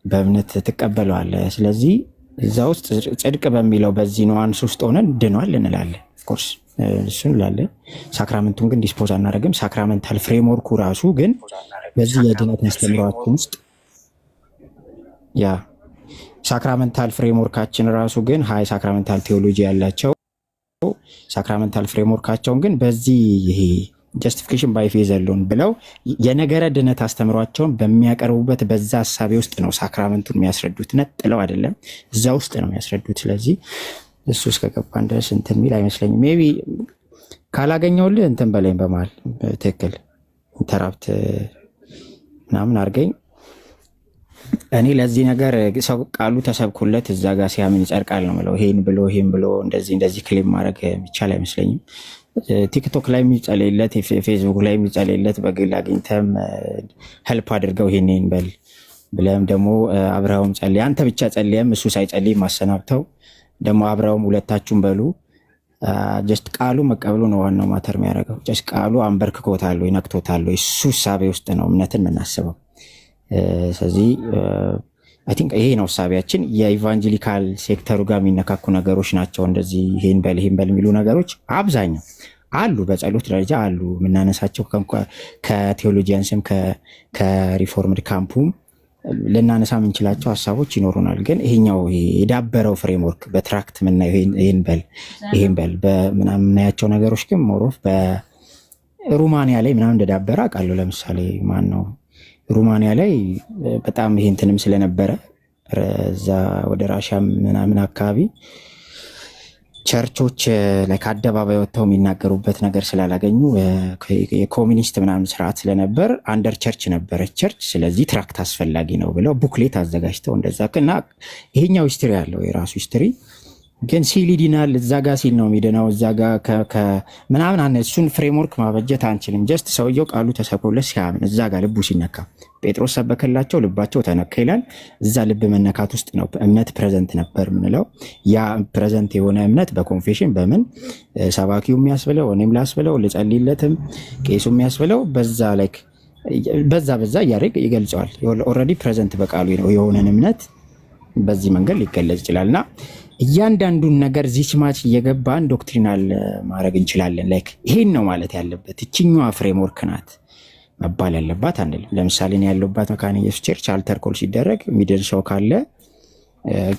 በእምነት ትቀበለዋለህ። ስለዚህ እዛ ውስጥ ጽድቅ በሚለው በዚህ ኑዋንስ ውስጥ ሆነን ድኗል እንላለን። ኦፍኮርስ እሱን እንላለን። ሳክራመንቱን ግን ዲስፖዝ አናደርግም። ሳክራመንታል ፍሬምወርኩ ራሱ ግን በዚህ የድነት አስተምሯችን ውስጥ ያ ሳክራመንታል ፍሬምወርካችን ራሱ ግን ሀይ ሳክራመንታል ቴዎሎጂ ያላቸው ሳክራመንታል ፍሬምወርካቸውን ግን በዚህ ይሄ ጀስቲፊኬሽን ባይ ፌዝ አሎን ብለው የነገረ ድነት አስተምሯቸውን በሚያቀርቡበት በዛ ሀሳቤ ውስጥ ነው ሳክራመንቱን የሚያስረዱት። ነጥለው አይደለም፣ እዛ ውስጥ ነው የሚያስረዱት። ስለዚህ እሱ እስከገባን ድረስ እንትን የሚል አይመስለኝም። ሜይ ቢ ካላገኘውልህ እንትን በላይም በመሀል ትክክል ኢንተራፕት ምናምን አድርገኝ። እኔ ለዚህ ነገር ሰው ቃሉ ተሰብኩለት እዛ ጋር ሲያምን ይጸድቃል ነው የምለው። ይሄን ብሎ እንደዚህ ክሌም ማድረግ የሚቻል አይመስለኝም። ቲክቶክ ላይ የሚጸለይለት ፌስቡክ ላይ የሚጸለይለት በግል አግኝተም ሄልፕ አድርገው ይሄን በል ብለም ደግሞ አብረውም ጸልይ፣ አንተ ብቻ ጸልየም እሱ ሳይጸልይ ማሰናብተው ደግሞ አብረውም ሁለታችሁም በሉ። ጀስት ቃሉ መቀበሉ ነው ዋናው ማተር የሚያደርገው። ጀስት ቃሉ አንበርክኮታል ወይ ነክቶታል ወይ እሱ ሳቤ ውስጥ ነው እምነትን የምናስበው። ስለዚህ አይ ቲንክ ይሄ ነው ሳቢያችን። የኢቫንጀሊካል ሴክተሩ ጋር የሚነካኩ ነገሮች ናቸው እንደዚህ ይሄን በል የሚሉ ነገሮች አብዛኛው አሉ፣ በጸሎት ደረጃ አሉ የምናነሳቸው። ከቴዎሎጂያንስም ከሪፎርምድ ካምፑም ልናነሳ የምንችላቸው ሀሳቦች ይኖሩናል። ግን ይሄኛው የዳበረው ፍሬምወርክ በትራክት ምናየው ይሄን በል በምናያቸው ነገሮች ግን ሞሮፍ በሩማንያ ላይ ምናምን እንደዳበረ አውቃለሁ። ለምሳሌ ማን ነው ሩማንያ ላይ በጣም ይሄ እንትንም ስለነበረ እዛ ወደ ራሽያ ምናምን አካባቢ ቸርቾች ላይ ከአደባባይ ወጥተው የሚናገሩበት ነገር ስላላገኙ የኮሚኒስት ምናምን ስርዓት ስለነበር አንደር ቸርች ነበረች ቸርች። ስለዚህ ትራክት አስፈላጊ ነው ብለው ቡክሌት አዘጋጅተው እንደዛ እና ይሄኛው ሂስትሪ ያለው የራሱ ሂስትሪ ግን ሲል ይድናል እዛ ጋ ሲል ነው የሚድነው እዛ ጋ ምናምን አነ እሱን ፍሬምወርክ ማበጀት አንችልም። ጀስት ሰውየው ቃሉ ተሰብኮለት ሲያምን እዛ ጋ ልቡ ሲነካ ጴጥሮስ ሰበከላቸው ልባቸው ተነካ ይላል። እዛ ልብ መነካት ውስጥ ነው እምነት ፕሬዘንት ነበር ምንለው። ያ ፕሬዘንት የሆነ እምነት በኮንፌሽን በምን ሰባኪው የሚያስብለው እኔም ላስብለው ልጸልይለትም ቄሱ የሚያስብለው በዛ እያደረግ ይገልጸዋል። ኦልሬዲ ፕሬዘንት በቃሉ የሆነን እምነት በዚህ መንገድ ሊገለጽ ይችላልና እያንዳንዱን ነገር ዚች ማች እየገባን ዶክትሪናል ማድረግ እንችላለን። ላይክ ይሄን ነው ማለት ያለበት እችኛዋ ፍሬምወርክ ናት መባል ያለባት አንልም። ለምሳሌ ነው ያለባት መካነ ኢየሱስ ቸርች አልተር ኮል ሲደረግ ሚድል ሰው ካለ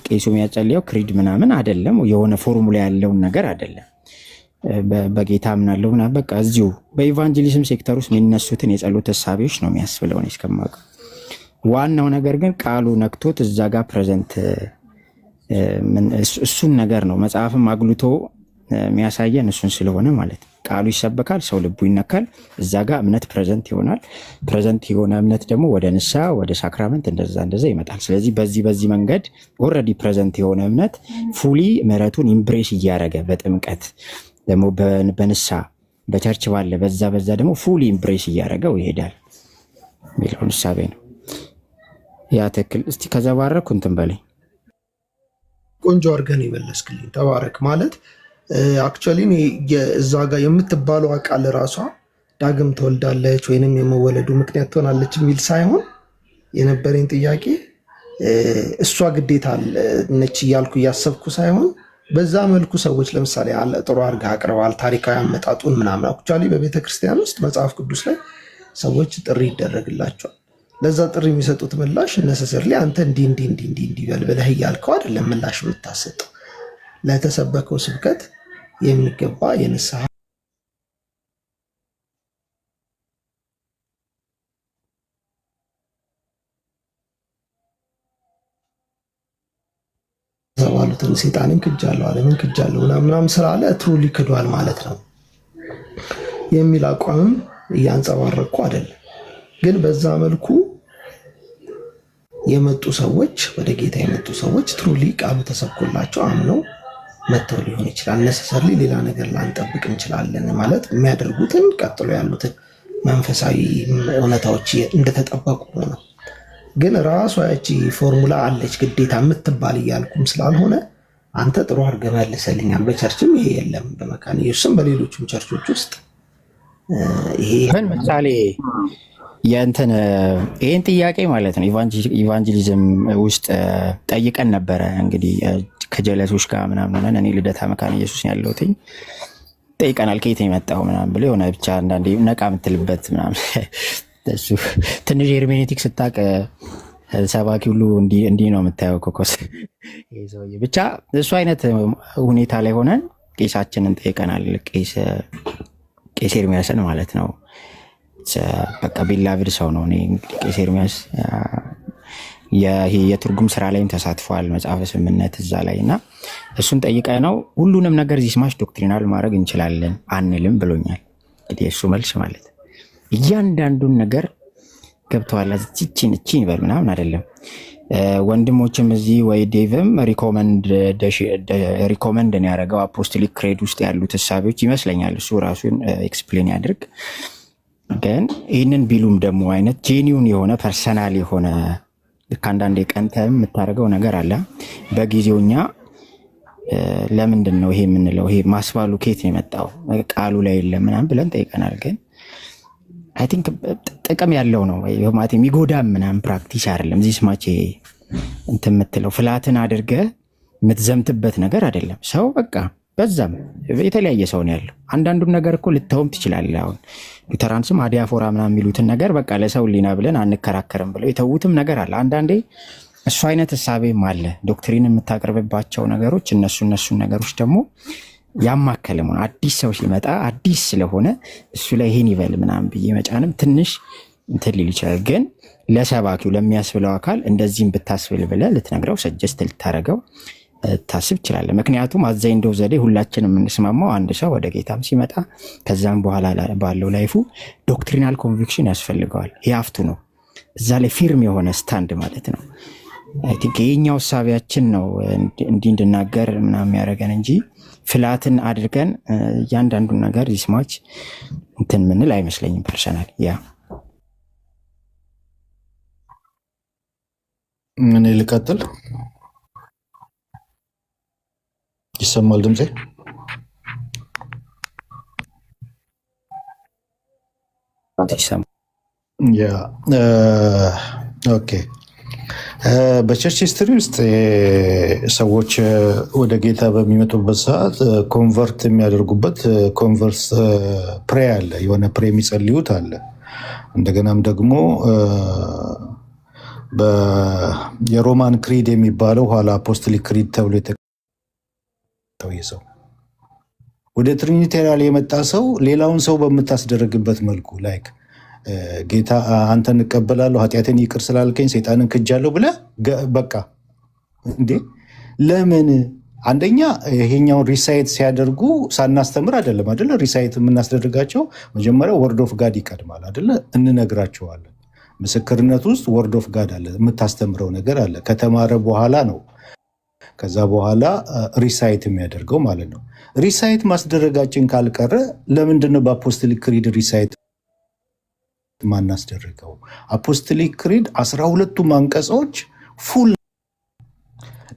ቄሱ የሚያጸልየው ክሪድ ምናምን አይደለም፣ የሆነ ፎርሙላ ያለውን ነገር አይደለም። በጌታ ምናለው ምናምን በቃ እዚሁ በኢቫንጀሊዝም ሴክተር ውስጥ የሚነሱትን የጸሎት ተሳቢዎች ነው የሚያስብለው ነው እስከማውቀው። ዋናው ነገር ግን ቃሉ ነክቶት እዛ ጋር ፕሬዘንት እሱን ነገር ነው መጽሐፍም አግሉቶ የሚያሳየን እሱን ስለሆነ ማለት ቃሉ ይሰበካል፣ ሰው ልቡ ይነካል፣ እዛ ጋር እምነት ፕሬዘንት ይሆናል። ፕሬዘንት የሆነ እምነት ደግሞ ወደ ንስሐ ወደ ሳክራመንት እንደዛ ይመጣል። ስለዚህ በዚህ መንገድ ኦልሬዲ ፕሬዘንት የሆነ እምነት ፉሊ ምሕረቱን ኢምብሬስ እያደረገ በጥምቀት ደግሞ በንስሐ በቸርች ባለ በዛ ደግሞ ፉሊ ኢምብሬስ እያደረገው ይሄዳል የሚለውን እሳቤ ነው። ያ ትክክል። እስቲ ከዛ ባረኩ እንትን በለኝ። ቆንጆ አድርገን ይመለስክልኝ። ተባረክ ማለት አክቹዋሊ እዛ ጋር የምትባለው ቃል ራሷ ዳግም ትወልዳለች ወይንም የመወለዱ ምክንያት ትሆናለች የሚል ሳይሆን የነበረኝ ጥያቄ እሷ ግዴታ ነች እያልኩ እያሰብኩ ሳይሆን በዛ መልኩ ሰዎች ለምሳሌ ጥሩ አድርገህ አቅርበዋል ታሪካዊ አመጣጡን ምናምን። አክቹዋሊ በቤተክርስቲያን ውስጥ መጽሐፍ ቅዱስ ላይ ሰዎች ጥሪ ይደረግላቸዋል። ለዛ ጥሪ የሚሰጡት ምላሽ ነሰሰርሊ አንተ እንዲህ በል ብለህ እያልከው አይደለም ምላሽ የምታሰጠው። ለተሰበከው ስብከት የሚገባ የንስሐ ዘባሉትን ሴጣንን ክጃለሁ ዓለምን ክጃለሁ ምናምን ስላለ ትሩሊ ክዷል ማለት ነው የሚል አቋምም እያንጸባረቅኩ አይደለም። ግን በዛ መልኩ የመጡ ሰዎች ወደ ጌታ የመጡ ሰዎች ትሩሊ ቃሉ ተሰብኮላቸው አምነው መጥተው ሊሆን ይችላል። ነሰሰርሊ ሌላ ነገር ላንጠብቅ እንችላለን ማለት የሚያደርጉትን ቀጥሎ ያሉትን መንፈሳዊ እውነታዎች እንደተጠበቁ ነው። ግን ራሷ ያቺ ፎርሙላ አለች ግዴታ የምትባል እያልኩም ስላልሆነ አንተ ጥሩ አድርገህ መልሰልኛል። በቸርችም ይሄ የለም፣ በመካነ ኢየሱስም በሌሎችም ቸርቾች ውስጥ ይሄ ምሳሌ የእንትን ይህን ጥያቄ ማለት ነው ኢቫንጀሊዝም ውስጥ ጠይቀን ነበረ። እንግዲህ ከጀለሶች ጋር ምናምን እኔ ልደታ መካነ ኢየሱስ ያለሁትኝ ጠይቀናል። ከየት የመጣው ምናምን ብሎ የሆነ ብቻ አንዳንዴ ነቃ የምትልበት ምናምን እሱ ትንሽ ሄርሜኔቲክ ስታቅ ሰባኪ ሁሉ እንዲህ ነው የምታየው። ኮኮስ ብቻ እሱ አይነት ሁኔታ ላይ ሆነን ቄሳችንን ጠይቀናል። ቄስ ኤርሚያስን ማለት ነው። በቃ ቢላቪድ ሰው ነው። ቄስ ኤርሚያስ የትርጉም ስራ ላይም ተሳትፏል፣ መጽሐፈ ስምምነት እዛ ላይ እና እሱን ጠይቀ ነው ሁሉንም ነገር ዚስማች ዶክትሪናል ማድረግ እንችላለን አንልም ብሎኛል። እንግዲህ እሱ መልስ ማለት እያንዳንዱን ነገር ገብተዋል እቺን ይበል ምናምን አይደለም። ወንድሞችም እዚህ ወይ ዴቭም ሪኮመንድ ነው ያደረገው አፖስቶሊክ ክሬድ ውስጥ ያሉት እሳቤዎች ይመስለኛል። እሱ ራሱን ኤክስፕሌን ያድርግ። ግን ይህንን ቢሉም ደግሞ አይነት ጄኒውን የሆነ ፐርሰናል የሆነ ከአንዳንድ ቀንተ የምታደርገው ነገር አለ። በጊዜውኛ ለምንድን ነው ይሄ የምንለው? ይሄ ማስባሉ ኬት ነው የመጣው? ቃሉ ላይ የለም ምናምን ብለን ጠይቀናል። ግን አይ ቲንክ ጥቅም ያለው ነው ማለት የሚጎዳም ምናምን ፕራክቲስ አይደለም። እዚህ ስማቼ እንትን የምትለው ፍላትን አድርገ የምትዘምትበት ነገር አይደለም። ሰው በቃ በዛም የተለያየ ሰው ነው ያለው። አንዳንዱን ነገር እኮ ልተውም ትችላለህ። አሁን ሉተራንስም አዲያፎራ ምናምን የሚሉትን ነገር በቃ ለሰው ሊና ብለን አንከራከርም ብለው የተዉትም ነገር አለ። አንዳንዴ እሱ አይነት እሳቤም አለ። ዶክትሪን የምታቀርብባቸው ነገሮች እነሱን ነገሮች ደግሞ ያማከለ ሆነ አዲስ ሰው ሲመጣ አዲስ ስለሆነ እሱ ላይ ይሄን ይበል ምናምን ብዬ መጫንም ትንሽ እንትን ሊል ይችላል። ግን ለሰባኪው ለሚያስብለው አካል እንደዚህም ብታስብል ብለህ ልትነግረው ሰጀስት ልታደርገው ታስብ ይችላል። ምክንያቱም አዛኝ እንደው ዘዴ ሁላችንም የምንስማማው አንድ ሰው ወደ ጌታም ሲመጣ ከዛም በኋላ ባለው ላይፉ ዶክትሪናል ኮንቪክሽን ያስፈልገዋል። ያፍቱ ነው እዛ ላይ ፊርም የሆነ ስታንድ ማለት ነው። አይ ቲንክ የኛው ሐሳቢያችን ነው እንዲህ እንድናገር ምናምን ያደረገን እንጂ ፍላትን አድርገን እያንዳንዱን ነገር ዚስማች እንትን ምንል አይመስለኝም ፐርሰናል። ያ እኔ ልቀጥል። ይሰማል ድምጼ? ያ ኦኬ። በቸርች ሂስትሪ ውስጥ ሰዎች ወደ ጌታ በሚመጡበት ሰዓት ኮንቨርት የሚያደርጉበት ኮንቨርስ ፕሬ አለ፣ የሆነ ፕሬ የሚጸልዩት አለ። እንደገናም ደግሞ የሮማን ክሪድ የሚባለው ኋላ አፖስቶሊክ ክሪድ ተብሎ ሰው ወደ ትሪኒቴሪያል የመጣ ሰው ሌላውን ሰው በምታስደረግበት መልኩ ላይክ ጌታ አንተን እቀበላለሁ ኃጢአትን ይቅር ስላልከኝ ሰይጣንን ክጃለሁ ብለህ በቃ እንዴ ለምን? አንደኛ ይሄኛውን ሪሳይት ሲያደርጉ ሳናስተምር አይደለም አይደለ? ሪሳይት የምናስደርጋቸው መጀመሪያ ወርድ ኦፍ ጋድ ይቀድማል አይደለ? እንነግራቸዋለን። ምስክርነት ውስጥ ወርድ ኦፍ ጋድ አለ፣ የምታስተምረው ነገር አለ። ከተማረ በኋላ ነው ከዛ በኋላ ሪሳይት የሚያደርገው ማለት ነው። ሪሳይት ማስደረጋችን ካልቀረ ለምንድነው በአፖስቶሊክ ክሪድ ሪሳይት ማናስደረገው? አፖስቶሊክ ክሪድ 12ቱም አንቀጾች ፉል፣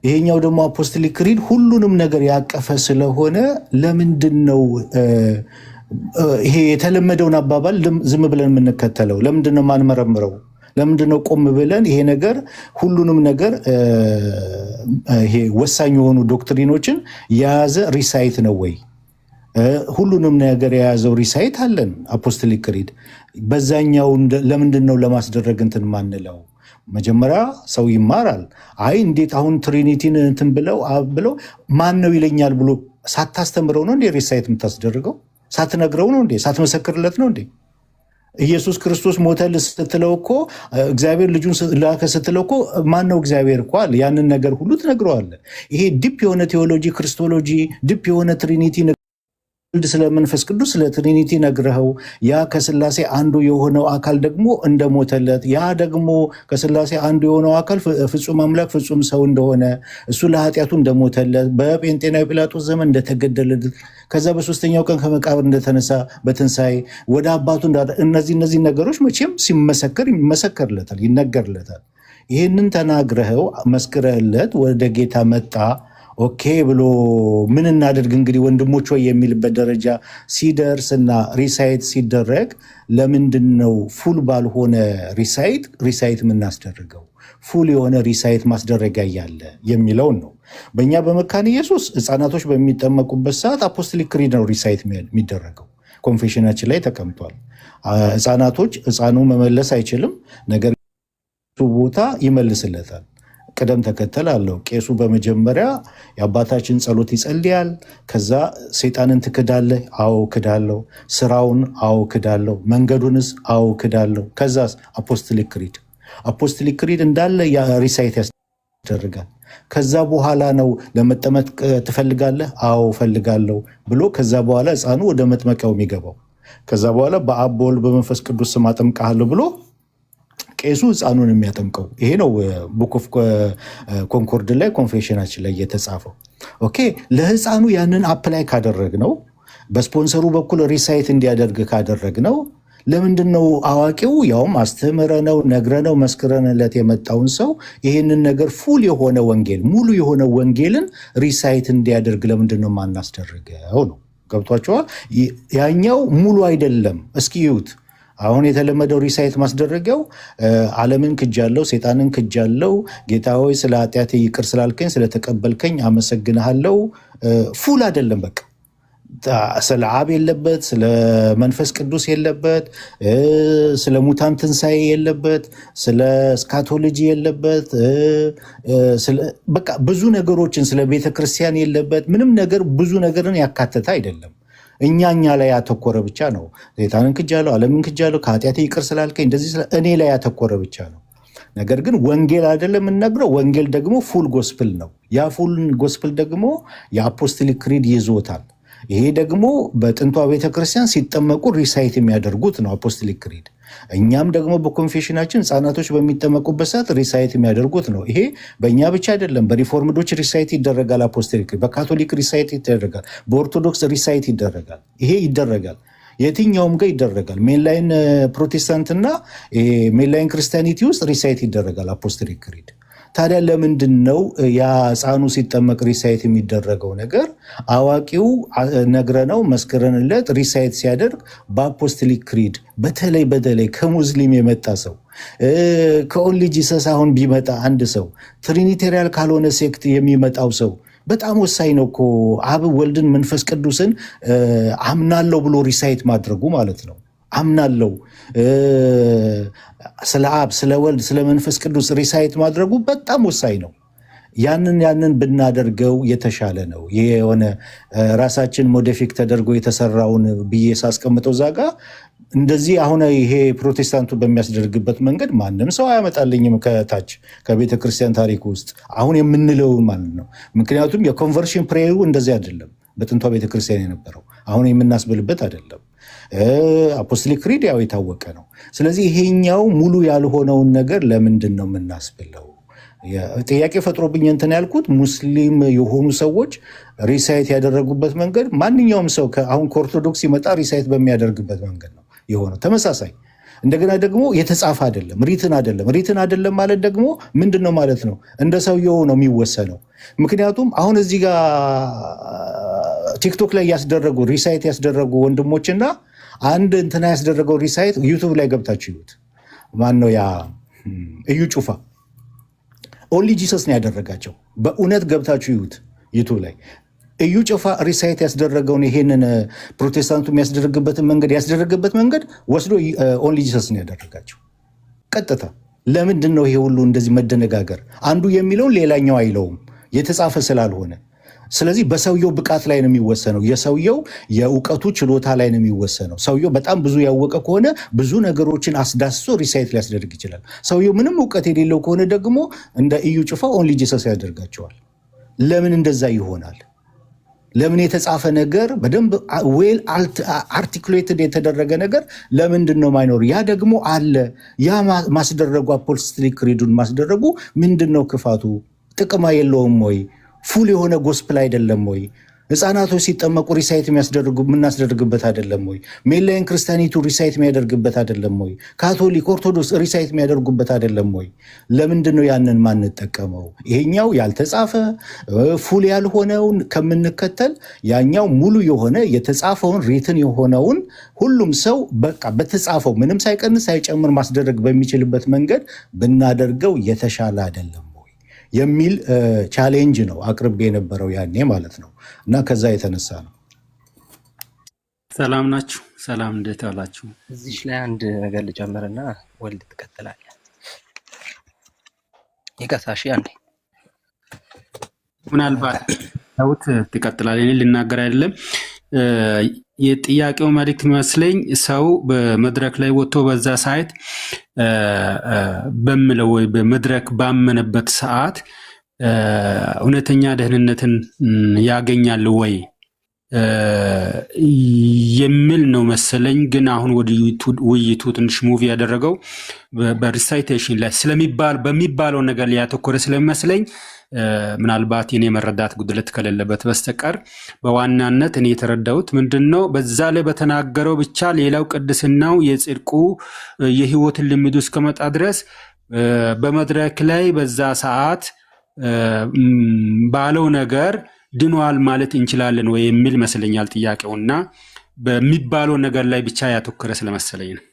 ይሄኛው ደግሞ አፖስቶሊክ ክሪድ ሁሉንም ነገር ያቀፈ ስለሆነ ለምንድን ነው ይሄ የተለመደውን አባባል ዝም ብለን የምንከተለው? ለምንድን ነው ማንመረምረው? ለምንድን ነው ቆም ብለን ይሄ ነገር ሁሉንም ነገር ይሄ ወሳኝ የሆኑ ዶክትሪኖችን የያዘ ሪሳይት ነው ወይ? ሁሉንም ነገር የያዘው ሪሳይት አለን አፖስቶሊክ ክሪድ። በዛኛው ለምንድን ነው ለማስደረግ እንትን ማንለው? መጀመሪያ ሰው ይማራል። አይ እንዴት አሁን ትሪኒቲን እንትን ብለው ማን ነው ይለኛል ብሎ ሳታስተምረው ነው እንዴ ሪሳይት የምታስደርገው? ሳትነግረው ነው እንዴ? ሳትመሰክርለት ነው እንዴ? ኢየሱስ ክርስቶስ ሞተል ስትለው እኮ እግዚአብሔር ልጁን ላከ ስትለው እኮ ማን ነው እግዚአብሔር እኮ አለ። ያንን ነገር ሁሉ ትነግረዋለህ። ይሄ ዲፕ የሆነ ቴዎሎጂ ክርስቶሎጂ፣ ዲፕ የሆነ ትሪኒቲ ስለ መንፈስ ቅዱስ ስለ ትሪኒቲ ነግረኸው ያ ከስላሴ አንዱ የሆነው አካል ደግሞ እንደሞተለት ያ ደግሞ ከስላሴ አንዱ የሆነው አካል ፍጹም አምላክ ፍጹም ሰው እንደሆነ እሱ ለኃጢአቱ እንደሞተለት በጴንጤናዊ ጲላጦስ ዘመን እንደተገደለለት ከዛ በሶስተኛው ቀን ከመቃብር እንደተነሳ በትንሣኤ ወደ አባቱ እነዚህ ነገሮች መቼም ሲመሰከር ይመሰከርለታል፣ ይነገርለታል። ይህንን ተናግረኸው መስክረለት ወደ ጌታ መጣ ኦኬ ብሎ ምን እናደርግ እንግዲህ ወንድሞች ወይ የሚልበት ደረጃ ሲደርስ እና ሪሳይት ሲደረግ ለምንድን ነው ፉል ባልሆነ ሪሳይት የምናስደርገው? ፉል የሆነ ሪሳይት ማስደረጊያ ያለ የሚለውን ነው። በእኛ በመካነ ኢየሱስ ሕፃናቶች በሚጠመቁበት ሰዓት አፖስቶሊክ ክሪድ ነው ሪሳይት የሚደረገው። ኮንፌሽናችን ላይ ተቀምጧል። ሕፃኑ መመለስ አይችልም፣ ነገር ቦታ ይመልስለታል። ቅደም ተከተል አለው። ቄሱ በመጀመሪያ የአባታችን ጸሎት ይጸልያል። ከዛ ሰይጣንን ትክዳለህ? አዎ ክዳለሁ። ስራውን? አዎ ክዳለሁ። መንገዱንስ? አዎ ክዳለሁ። ከዛስ አፖስቶሊክ ክሪድ እንዳለ ሪሳይት ያስደርጋል። ከዛ በኋላ ነው ለመጠመቅ ትፈልጋለህ? አዎ ፈልጋለሁ ብሎ ከዛ በኋላ ሕፃኑ ወደ መጥመቂያው የሚገባው። ከዛ በኋላ በአብ በወልድ በመንፈስ ቅዱስ ስም አጠምቅሃለሁ ብሎ ቄሱ ሕፃኑን የሚያጠምቀው። ይሄ ነው ቡክ ኦፍ ኮንኮርድ ላይ ኮንፌሽናችን ላይ የተጻፈው። ኦኬ ለሕፃኑ ያንን አፕላይ ካደረግ ነው፣ በስፖንሰሩ በኩል ሪሳይት እንዲያደርግ ካደረግ ነው። ለምንድን ነው አዋቂው ያውም አስተምረነው ነግረነው መስክረንለት የመጣውን ሰው ይህንን ነገር ፉል የሆነ ወንጌል ሙሉ የሆነ ወንጌልን ሪሳይት እንዲያደርግ ለምንድን ነው ማናስደርገው ነው? ገብቷቸዋል። ያኛው ሙሉ አይደለም። እስኪ ይዩት። አሁን የተለመደው ሪሳይት ማስደረጊያው ዓለምን ክጃለው፣ ሴጣንን ክጃለው፣ ጌታ ሆይ ስለ ኃጢአቴ ይቅር ስላልከኝ ስለተቀበልከኝ አመሰግንሃለው። ፉል አይደለም። በቃ ስለ አብ የለበት፣ ስለ መንፈስ ቅዱስ የለበት፣ ስለ ሙታን ትንሣኤ የለበት፣ ስለ ስካቶሎጂ የለበት፣ በቃ ብዙ ነገሮችን ስለ ቤተክርስቲያን የለበት። ምንም ነገር ብዙ ነገርን ያካተተ አይደለም። እኛ ላይ ያተኮረ ብቻ ነው። ሰይጣንን ክጃለሁ፣ ዓለምን ክጃለሁ፣ ከኃጢአቴ ይቅር ስላልከኝ እንደዚህ እኔ ላይ ያተኮረ ብቻ ነው። ነገር ግን ወንጌል አይደለም የምንነግረው። ወንጌል ደግሞ ፉል ጎስፕል ነው። ያ ፉል ጎስፕል ደግሞ የአፖስቶሊክ ክሪድ ይዞታል። ይሄ ደግሞ በጥንቷ ቤተክርስቲያን ሲጠመቁ ሪሳይት የሚያደርጉት ነው አፖስቶሊክ ክሪድ። እኛም ደግሞ በኮንፌሽናችን ሕፃናቶች በሚጠመቁበት ሰዓት ሪሳይት የሚያደርጉት ነው። ይሄ በእኛ ብቻ አይደለም። በሪፎርምዶች ሪሳይት ይደረጋል አፖስቶሊክ ክሪድ፣ በካቶሊክ ሪሳይት ይደረጋል፣ በኦርቶዶክስ ሪሳይት ይደረጋል። ይሄ ይደረጋል፣ የትኛውም ጋር ይደረጋል። ሜንላይን ፕሮቴስታንትና ሜንላይን ክርስቲያኒቲ ውስጥ ሪሳይት ይደረጋል አፖስቶሊክ ክሪድ። ታዲያ ለምንድን ነው ያ ሕፃኑ ሲጠመቅ ሪሳይት የሚደረገው ነገር? አዋቂው ነግረነው መስክረንለት ሪሳይት ሲያደርግ በአፖስቶሊክ ክሪድ በተለይ ከሙስሊም የመጣ ሰው ከኦንሊ ጂሰስ አሁን ቢመጣ አንድ ሰው ትሪኒቴሪያል ካልሆነ ሴክት የሚመጣው ሰው በጣም ወሳኝ ነው እኮ አብ ወልድን መንፈስ ቅዱስን አምናለው ብሎ ሪሳይት ማድረጉ ማለት ነው። አምናለው ስለ አብ ስለ ወልድ ስለ መንፈስ ቅዱስ ሪሳይት ማድረጉ በጣም ወሳኝ ነው። ያንን ብናደርገው የተሻለ ነው። ይሄ የሆነ ራሳችን ሞዲፊክ ተደርጎ የተሰራውን ብዬ ሳስቀምጠው ዛጋ እንደዚህ አሁን ይሄ ፕሮቴስታንቱ በሚያስደርግበት መንገድ ማንም ሰው አያመጣልኝም ከታች ከቤተ ክርስቲያን ታሪክ ውስጥ አሁን የምንለው ማለት ነው። ምክንያቱም የኮንቨርሽን ፕሬየሩ እንደዚህ አይደለም። በጥንቷ ቤተክርስቲያን የነበረው አሁን የምናስብልበት አይደለም። አፖስቶሊክ ክሪድ ያው የታወቀ ነው። ስለዚህ ይሄኛው ሙሉ ያልሆነውን ነገር ለምንድን ነው የምናስብለው? ጥያቄ ፈጥሮብኝ እንትን ያልኩት ሙስሊም የሆኑ ሰዎች ሪሳይት ያደረጉበት መንገድ ማንኛውም ሰው አሁን ከኦርቶዶክስ ሲመጣ ሪሳይት በሚያደርግበት መንገድ ነው የሆነው ተመሳሳይ። እንደገና ደግሞ የተጻፈ አይደለም፣ ሪትን አይደለም ማለት ደግሞ ምንድን ነው ማለት ነው? እንደ ሰውየው ነው የሚወሰነው። ምክንያቱም አሁን እዚህ ጋር ቲክቶክ ላይ ያስደረጉ ሪሳይት ያስደረጉ ወንድሞችና አንድ እንትና ያስደረገው ሪሳይት ዩቱብ ላይ ገብታችሁ ይዩት። ማን ነው ያ? እዩ ጩፋ ኦንሊ ጂሰስ ነው ያደረጋቸው። በእውነት ገብታችሁ ይዩት ዩቱብ ላይ። እዩ ጭፋ ሪሳይት ያስደረገውን ይሄንን ፕሮቴስታንቱ ያስደረገበት መንገድ ወስዶ ኦንሊ ጂሰስ ነው ያደረጋቸው ቀጥታ። ለምንድን ነው ይሄ ሁሉ እንደዚህ መደነጋገር? አንዱ የሚለውን ሌላኛው አይለውም የተጻፈ ስላልሆነ። ስለዚህ በሰውየው ብቃት ላይ ነው የሚወሰነው። የሰውየው የእውቀቱ ችሎታ ላይ ነው የሚወሰነው። ሰውየው በጣም ብዙ ያወቀ ከሆነ ብዙ ነገሮችን አስዳስሶ ሪሳይት ሊያስደርግ ይችላል። ሰውየው ምንም እውቀት የሌለው ከሆነ ደግሞ እንደ እዩ ጭፋ ኦንሊ ጂሰስ ያደርጋቸዋል። ለምን እንደዛ ይሆናል? ለምን የተጻፈ ነገር በደንብ ዌል አርቲኩሌትድ የተደረገ ነገር ለምንድን ነው ማይኖር? ያ ደግሞ አለ። ያ ማስደረጉ አፖስቶሊክ ክሪዱን ማስደረጉ ምንድን ነው ክፋቱ? ጥቅማ የለውም ወይ? ፉል የሆነ ጎስፕል አይደለም ወይ? ህፃናቶች ሲጠመቁ ሪሳይት የምናስደርግበት አይደለም ወይ? ሜንላይን ክርስቲያኒቱ ሪሳይት የሚያደርግበት አይደለም ወይ? ካቶሊክ ኦርቶዶክስ ሪሳይት የሚያደርጉበት አይደለም ወይ? ለምንድን ነው ያንን ማንጠቀመው? ይሄኛው ያልተጻፈ ፉል ያልሆነውን ከምንከተል ያኛው ሙሉ የሆነ የተጻፈውን ሪትን የሆነውን ሁሉም ሰው በቃ በተጻፈው ምንም ሳይቀንስ ሳይጨምር ማስደረግ በሚችልበት መንገድ ብናደርገው የተሻለ አይደለም የሚል ቻሌንጅ ነው አቅርቤ የነበረው ያኔ ማለት ነው። እና ከዛ የተነሳ ነው። ሰላም ናችሁ? ሰላም እንዴት አላችሁ? እዚህ ላይ አንድ ነገር ልጨምርና ወልድ ትቀጥላለህ። ይቀሳሽ አንዴ ምናልባት ሰውት ትቀጥላለህ። እኔ ልናገር አይደለም የጥያቄው መልእክት መስለኝ ሰው በመድረክ ላይ ወጥቶ በዛ ሳይት በሚለው ወይ በመድረክ ባመነበት ሰዓት እውነተኛ ደህንነትን ያገኛል ወይ የሚል ነው መሰለኝ። ግን አሁን ወደ ውይይቱ ትንሽ ሙቪ ያደረገው በሪሳይቴሽን ላይ በሚባለው ነገር ሊያተኮረ ስለሚመስለኝ ምናልባት የኔ መረዳት ጉድለት ከሌለበት በስተቀር በዋናነት እኔ የተረዳሁት ምንድነው በዛ ላይ በተናገረው ብቻ ሌላው ቅድስናው የጽድቁ የህይወትን ልምዱ እስከመጣ ድረስ በመድረክ ላይ በዛ ሰዓት ባለው ነገር ድኗል ማለት እንችላለን ወይ የሚል መስለኛል ጥያቄውና በሚባለው ነገር ላይ ብቻ ያተኮረ ስለመሰለኝ ነው።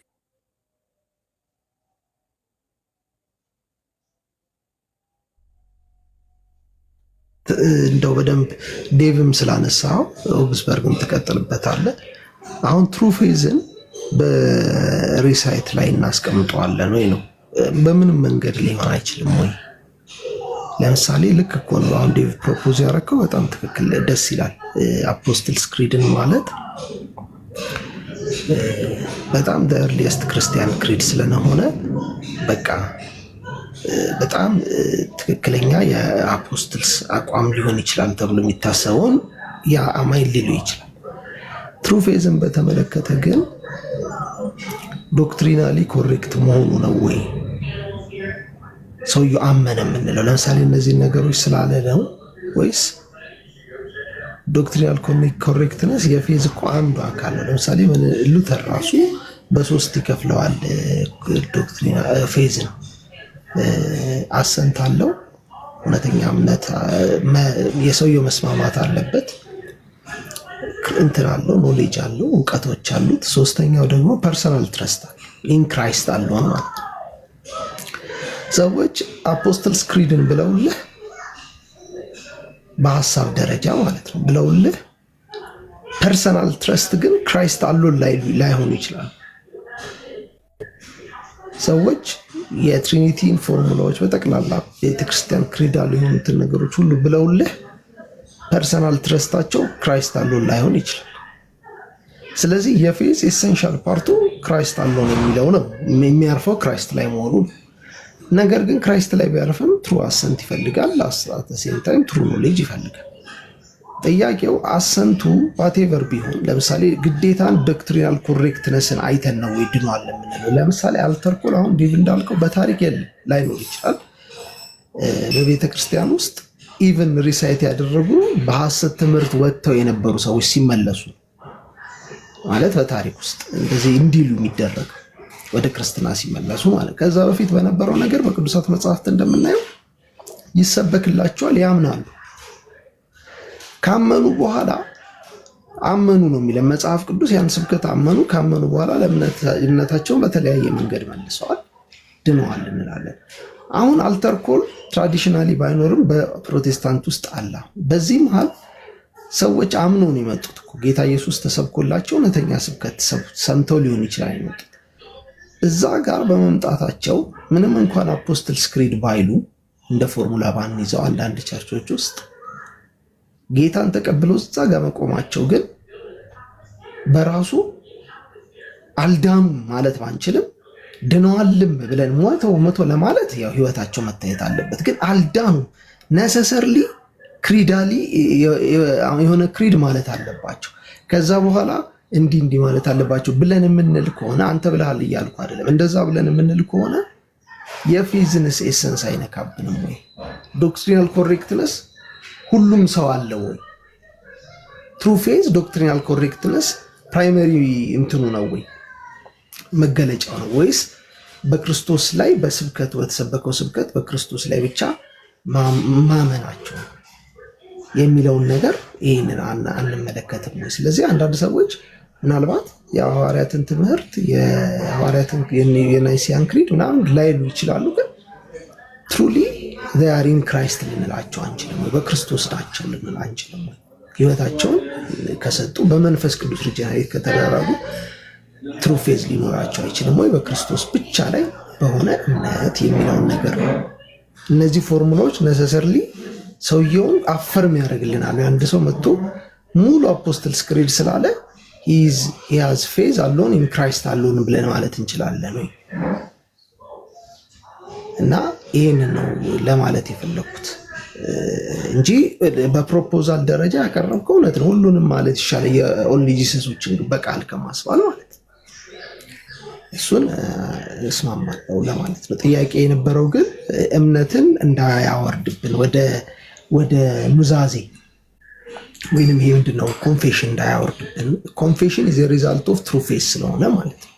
እንደው በደንብ ዴቭም ስላነሳው ኦግስበርግም ትቀጥልበታለህ። አሁን ትሩ ፌዝን በሪሳይት ላይ እናስቀምጠዋለን ወይ ነው? በምንም መንገድ ሊሆን አይችልም ወይ? ለምሳሌ ልክ እኮ ነው አሁን ዴቭ ፕሮፖዝ ያደረከው በጣም ትክክል፣ ደስ ይላል። አፖስትልስ ክሪድን ማለት በጣም ኤርሊስት ክርስቲያን ክሪድ ስለሆነ በቃ በጣም ትክክለኛ የአፖስትልስ አቋም ሊሆን ይችላል ተብሎ የሚታሰበውን ያ አማኝ ሊሉ ይችላል። ትሩ ፌዝን በተመለከተ ግን ዶክትሪናሊ ኮሬክት መሆኑ ነው ወይ ሰውየው አመነ የምንለው? ለምሳሌ እነዚህ ነገሮች ስላለ ነው ወይስ ዶክትሪናል ኮሬክትነስ የፌዝ እኮ አንዱ አካል ነው። ለምሳሌ ሉተር ራሱ በሶስት ይከፍለዋል ዶክትሪናል ፌዝ ነው። አሰንት አለው፣ እውነተኛ እምነት የሰውየው መስማማት አለበት፣ እንትን አለው፣ ኖሌጅ አለው፣ እውቀቶች አሉት። ሶስተኛው ደግሞ ፐርሰናል ትረስት አለው፣ ኢን ክራይስት አለው ማለት ነው። ሰዎች አፖስትልስ ክሪድን ብለውልህ በሀሳብ ደረጃ ማለት ነው ብለውልህ ፐርሰናል ትረስት ግን ክራይስት አለው ላይሆኑ ይችላል። ሰዎች የትሪኒቲን ፎርሙላዎች በጠቅላላ ቤተክርስቲያን ክሪዳል የሆኑትን ነገሮች ሁሉ ብለውልህ ፐርሰናል ትረስታቸው ክራይስት አለው ላይሆን ይችላል። ስለዚህ የፌዝ ኤሰንሻል ፓርቱ ክራይስት አለው ነው የሚለው ነው የሚያርፈው ክራይስት ላይ መሆኑ። ነገር ግን ክራይስት ላይ ቢያርፍም ትሩ አሰንት ይፈልጋል፣ አት ሴም ታይም ትሩ ኖሌጅ ይፈልጋል። ጥያቄው አሰንቱ ዋቴቨር ቢሆን ለምሳሌ ግዴታን ዶክትሪናል ኮሬክትነስን አይተን ነው ወይ ድኗል የምንለው? ለምሳሌ አልተርኮል አሁን ዴቭ እንዳልከው በታሪክ የለም ላይኖር ይችላል። በቤተ ክርስቲያን ውስጥ ኢቨን ሪሳይት ያደረጉ በሐሰት ትምህርት ወጥተው የነበሩ ሰዎች ሲመለሱ ማለት በታሪክ ውስጥ እንደዚህ እንዲሉ የሚደረገው ወደ ክርስትና ሲመለሱ ማለት። ከዛ በፊት በነበረው ነገር በቅዱሳት መጽሐፍት እንደምናየው ይሰበክላቸዋል፣ ያምናሉ። ካመኑ በኋላ አመኑ ነው የሚለው መጽሐፍ ቅዱስ። ያን ስብከት አመኑ። ካመኑ በኋላ ለእምነታቸውን በተለያየ መንገድ መልሰዋል፣ ድነዋል እንላለን። አሁን አልተርኮል ትራዲሽናሊ ባይኖርም በፕሮቴስታንት ውስጥ አለ። በዚህ መሃል ሰዎች አምነው ነው የመጡት እኮ ጌታ ኢየሱስ ተሰብኮላቸው እውነተኛ ስብከት ሰምተው ሊሆን ይችላል የመጡት። እዛ ጋር በመምጣታቸው ምንም እንኳን አፖስትልስ ክሪድ ባይሉ እንደ ፎርሙላ ባንይዘው አንዳንድ ቸርቾች ውስጥ ጌታን ተቀብለው እዛ ጋር መቆማቸው ግን በራሱ አልዳኑ ማለት ባንችልም ድነዋልም ብለን መቶ ለማለት ያው ህይወታቸው መታየት አለበት። ግን አልዳኑ ነሰሰርሊ ክሪዳሊ የሆነ ክሪድ ማለት አለባቸው። ከዛ በኋላ እንዲህ ማለት አለባቸው ብለን የምንል ከሆነ አንተ ብለሃል እያልኩ አይደለም። እንደዛ ብለን የምንል ከሆነ የፌዝንስ ኤሰንስ አይነካብንም ወይ? ዶክትሪናል ኮሬክትነስ ሁሉም ሰው አለው ወይ? ትሩ ፌዝ ዶክትሪናል ኮሬክትነስ ፕራይመሪ እንትኑ ነው ወይ መገለጫው ነው ወይስ በክርስቶስ ላይ በስብከት በተሰበከው ስብከት በክርስቶስ ላይ ብቻ ማመናቸው የሚለውን ነገር ይህንን አንመለከትም ወይ? ስለዚህ አንዳንድ ሰዎች ምናልባት የሐዋርያትን ትምህርት የሐዋርያትን የናይሲያን ክሪድ ምናምን ላይሉ ይችላሉ። ግን ትሩሊ they are in Christ ልንላቸው አንችልም ወይ? በክርስቶስ ናቸው ልንል አንችልም ወይ? ህይወታቸውን ከሰጡ በመንፈስ ቅዱስ ሪጀነሬት ከተደረጉ ትሩ ፌዝ ሊኖራቸው አይችልም ወይ? በክርስቶስ ብቻ ላይ በሆነ እምነት የሚለውን ነገር ነው። እነዚህ ፎርሙላዎች ነሰሰርሊ ሰውየውን አፈርም ያደርግልናል። አንድ ሰው መጥቶ ሙሉ አፖስትልስ ክሪድ ስላለ he has faith alone in Christ alone ብለን ማለት እንችላለን ወይ? እና ይሄንን ነው ለማለት የፈለኩት እንጂ በፕሮፖዛል ደረጃ ያቀረብከው እውነት ነው። ሁሉንም ማለት ይሻላል የኦንሊ ጂሰሶችን በቃል ከማስባል ማለት እሱን እስማማለሁ ለማለት ነው። ጥያቄ የነበረው ግን እምነትን እንዳያወርድብን ወደ ኑዛዜ ወይንም ይሄ ምንድነው ኮንፌሽን እንዳያወርድብን። ኮንፌሽን ኢዝ ኤ ሪዛልት ኦፍ ትሩ ፌዝ ስለሆነ ማለት ነው።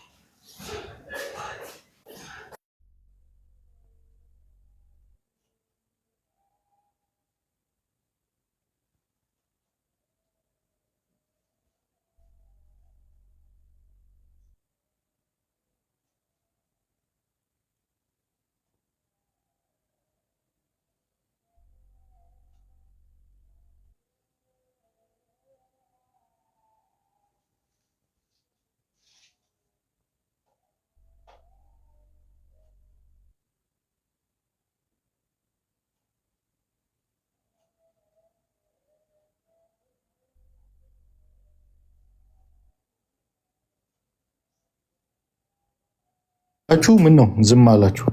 ምን ነው ዝም አላችሁ?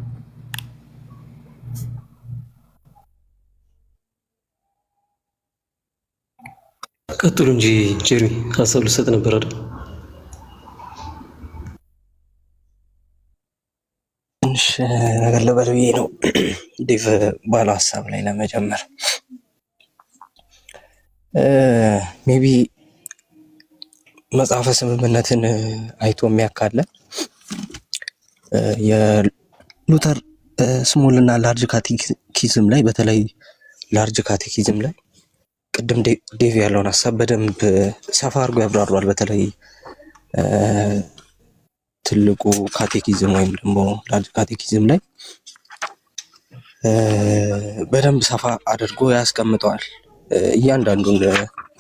ቀጥሉ እንጂ ጀርሚ ሀሳብ ልሰጥ ነበር አይደል? ትንሽ ነገር ልበል ብዬ ነው ዴቭ ባለው ሀሳብ ላይ ለመጀመር ሜቢ መጽሐፈ ስምምነትን አይቶ የሚያካለ የሉተር ስሞል እና ላርጅ ካቴኪዝም ላይ በተለይ ላርጅ ካቴኪዝም ላይ ቅድም ዴቭ ያለውን ሀሳብ በደንብ ሰፋ አድርጎ ያብራሯል። በተለይ ትልቁ ካቴኪዝም ወይም ደግሞ ላርጅ ካቴኪዝም ላይ በደንብ ሰፋ አድርጎ ያስቀምጠዋል። እያንዳንዱን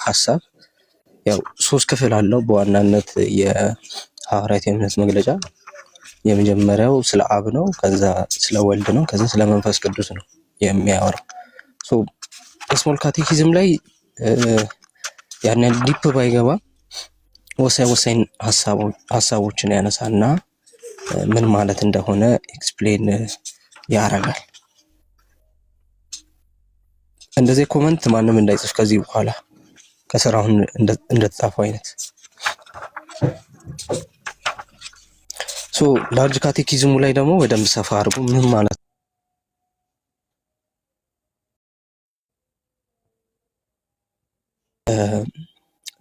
ሀሳብ ያው 3 ክፍል አለው በዋናነት የሐዋርያት የእምነት መግለጫ። የመጀመሪያው ስለ አብ ነው፣ ከዛ ስለ ወልድ ነው፣ ከዛ ስለ መንፈስ ቅዱስ ነው የሚያወራው። ስሞል ካቴኪዝም ላይ ያንን ዲፕ ባይገባ ወሳኝ ሀሳቦችን ያነሳና ምን ማለት እንደሆነ ኤክስፕሌን ያደርጋል። እንደዚህ ኮመንት ማንም እንዳይጽፍ ከዚህ በኋላ ከስራውን እንደተጻፈው አይነት ላርጅ ካቴኪዝሙ ላይ ደግሞ በደንብ ሰፋ አድርጎ ምን ማለት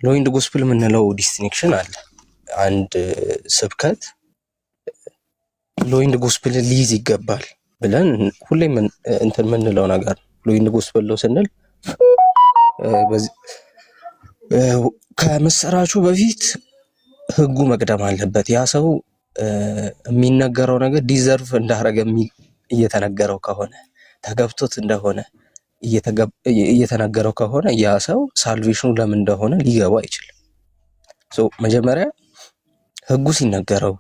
ሎይንድ ጎስፕል የምንለው ዲስቲንክሽን አለ። አንድ ስብከት ሎይንድ ጎስፕል ሊይዝ ይገባል ብለን ሁሌም እንትን የምንለው ነገር ሎይንድ ጎስፕል ነው ስንል ከመሰራቹ በፊት ህጉ መቅደም አለበት። ያ ሰው የሚነገረው ነገር ዲዘርቭ እንዳደረገ እየተነገረው ከሆነ ተገብቶት እንደሆነ እየተነገረው ከሆነ ያ ሰው ሳልቬሽኑ ለምን እንደሆነ ሊገባው አይችልም። መጀመሪያ ህጉ ሲነገረው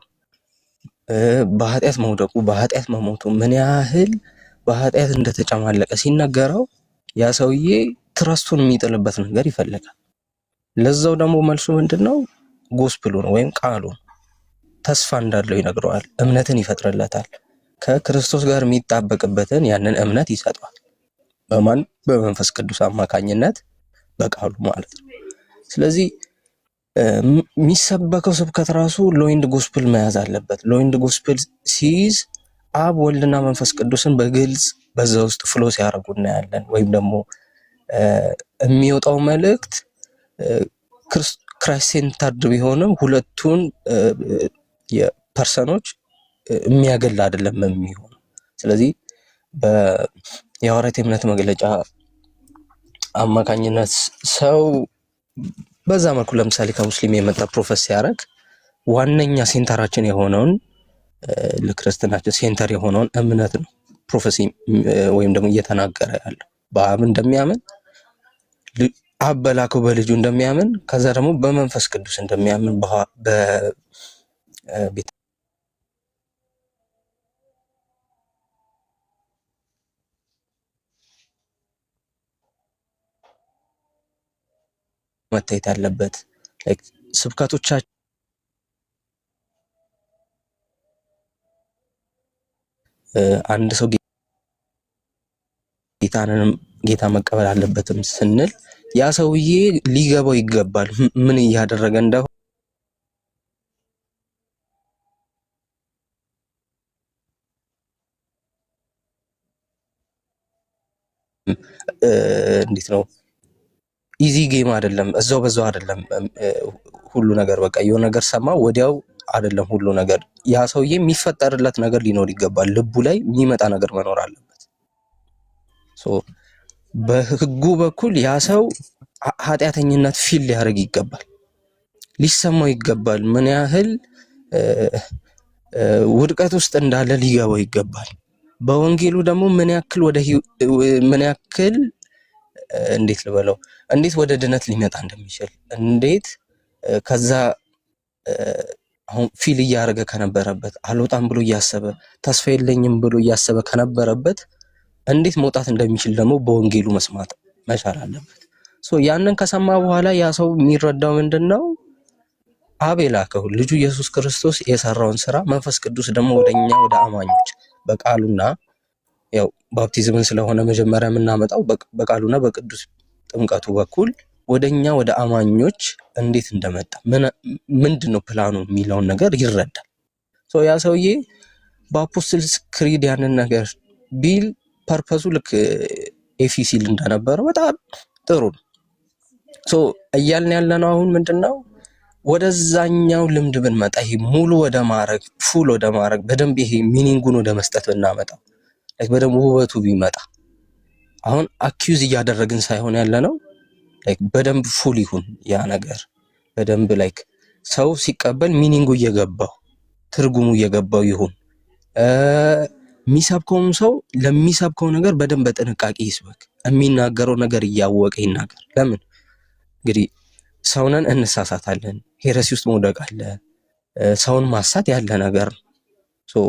በኃጢአት መውደቁ በኃጢአት መሞቱ ምን ያህል በኃጢአት እንደተጨማለቀ ሲነገረው ያ ሰውዬ ትረስቱን የሚጥልበት ነገር ይፈልጋል። ለዛው ደግሞ መልሱ ምንድነው? ጎስፕሉ ነው ወይም ቃሉ ተስፋ እንዳለው ይነግረዋል። እምነትን ይፈጥርለታል። ከክርስቶስ ጋር የሚጣበቅበትን ያንን እምነት ይሰጠዋል። በማን? በመንፈስ ቅዱስ አማካኝነት በቃሉ ማለት ነው። ስለዚህ የሚሰበከው ስብከት ራሱ ሎይንድ ጎስፕል መያዝ አለበት። ሎይንድ ጎስፕል ሲይዝ አብ ወልድና መንፈስ ቅዱስን በግልጽ በዛ ውስጥ ፍሎ ሲያደርጉ እናያለን። ወይም ደግሞ የሚወጣው መልእክት ክራይስት ሴንተርድ ቢሆንም ሁለቱን የፐርሰኖች የሚያገል አይደለም የሚሆነው። ስለዚህ የሐዋርያት የእምነት መግለጫ አማካኝነት ሰው በዛ መልኩ ለምሳሌ ከሙስሊም የመጣ ፕሮፌስ ሲያደርግ ዋነኛ ሴንተራችን የሆነውን ለክርስትናችን ሴንተር የሆነውን እምነት ነው ፕሮፌሲ ወይም ደግሞ እየተናገረ ያለው። በአብ እንደሚያምን አብ በላከው በልጁ እንደሚያምን ከዛ ደግሞ በመንፈስ ቅዱስ እንደሚያምን በቤተ መታየት ያለበት ስብከቶቻችን አንድ ሰው ጌታ መቀበል አለበትም ስንል ያ ሰውዬ ሊገባው ይገባል ምን እያደረገ እንደሆነ። እንዴት ነው? ኢዚ ጌም አይደለም። እዛው በዛው አይደለም ሁሉ ነገር። በቃ የሆነ ነገር ሰማ ወዲያው አይደለም ሁሉ ነገር። ያ ሰውዬ የሚፈጠርለት ነገር ሊኖር ይገባል። ልቡ ላይ የሚመጣ ነገር መኖር አለበት። በህጉ በኩል ያ ሰው ኃጢአተኝነት ፊል ሊያደርግ ይገባል፣ ሊሰማው ይገባል። ምን ያህል ውድቀት ውስጥ እንዳለ ሊገባው ይገባል። በወንጌሉ ደግሞ ምን ያክል እንዴት ልበለው፣ እንዴት ወደ ድነት ሊመጣ እንደሚችል፣ እንዴት ከዛ አሁን ፊል እያደረገ ከነበረበት አልወጣም ብሎ እያሰበ ተስፋ የለኝም ብሎ እያሰበ ከነበረበት እንዴት መውጣት እንደሚችል ደግሞ በወንጌሉ መስማት መቻል አለበት። ያንን ከሰማ በኋላ ያ ሰው የሚረዳው ምንድነው? አብ የላከው ልጁ ኢየሱስ ክርስቶስ የሰራውን ስራ መንፈስ ቅዱስ ደግሞ ወደኛ ወደ አማኞች በቃሉና ያው ባፕቲዝምን ስለሆነ መጀመሪያ የምናመጣው በቃሉና በቅዱስ ጥምቀቱ በኩል ወደኛ ወደ አማኞች እንዴት እንደመጣ ምንድነው ፕላኑ የሚለውን ነገር ይረዳል። ያ ሰውዬ በአፖስትልስ ክሪድ ያንን ነገር ቢል ፐርፐሱ ልክ ኤፊሲል እንደነበረው በጣም ጥሩ ነው። እያልን ያለነው አሁን ምንድነው? ወደዛኛው ልምድ ብንመጣ ይሄ ሙሉ ወደ ማድረግ ፉል ወደ ማድረግ በደንብ ይሄ ሚኒንጉን ወደ መስጠት ብናመጣው በደንብ ውበቱ ቢመጣ። አሁን አኪዩዝ እያደረግን ሳይሆን ያለነው በደንብ ፉል ይሁን ያ ነገር በደንብ ሰው ሲቀበል ሚኒንጉ እየገባው ትርጉሙ እየገባው ይሁን። የሚሰብከውም ሰው ለሚሰብከው ነገር በደንብ በጥንቃቄ ይስበክ። የሚናገረው ነገር እያወቀ ይናገር። ለምን እንግዲህ ሰውነን እንሳሳታለን። ሄረሲ ውስጥ መውደቅ አለ። ሰውን ማሳት ያለ ነገር ነው።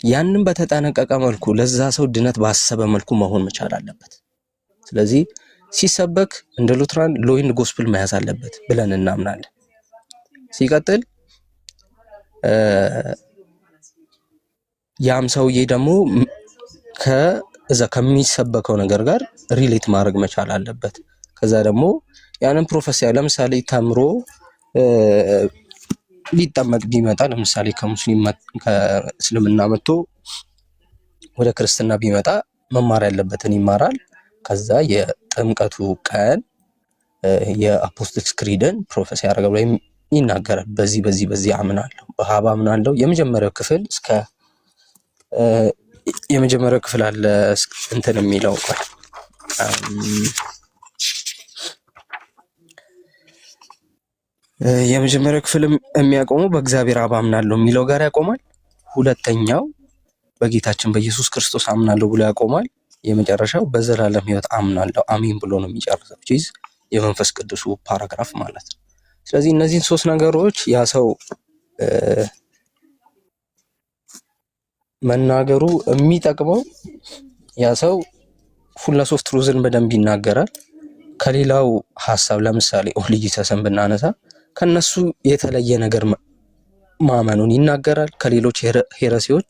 ያንን በተጠነቀቀ መልኩ ለዛ ሰው ድነት ባሰበ መልኩ መሆን መቻል አለበት። ስለዚህ ሲሰበክ እንደ ሉትራን ሎይንድ ጎስፕል መያዝ አለበት ብለን እናምናለን። ሲቀጥል ያም ሰውዬ ደግሞ ከዛ ከሚሰበከው ነገር ጋር ሪሌት ማድረግ መቻል አለበት። ከዛ ደግሞ ያንን ፕሮፌሲያ ለምሳሌ ተምሮ ሊጠመቅ ቢመጣ ለምሳሌ ከእስልምና መጥቶ ወደ ክርስትና ቢመጣ መማር ያለበትን ይማራል። ከዛ የጥምቀቱ ቀን የአፖስቶሊክ ክሪድን ፕሮፌሲ ያደርጋል ወይም ይናገራል። በዚህ አምናለሁ፣ በሀባ አምናለሁ። የመጀመሪያው ክፍል አለ እንትን የሚለው የመጀመሪያው ክፍል የሚያቆመው በእግዚአብሔር አብ አምናለሁ የሚለው ጋር ያቆማል። ሁለተኛው በጌታችን በኢየሱስ ክርስቶስ አምናለሁ ብሎ ያቆማል። የመጨረሻው በዘላለም ሕይወት አምናለሁ አሜን ብሎ ነው የሚጨርሰው። ቺዝ የመንፈስ ቅዱሱ ፓራግራፍ ማለት ነው። ስለዚህ እነዚህን ሶስት ነገሮች ያ ሰው መናገሩ የሚጠቅመው ያ ሰው ሁላ ሶስት ትሩዝን በደንብ ይናገራል። ከሌላው ሐሳብ ለምሳሌ ኦንሊ ጂሰስን ብናነሳ ከነሱ የተለየ ነገር ማመኑን ይናገራል። ከሌሎች ሄረሲዎች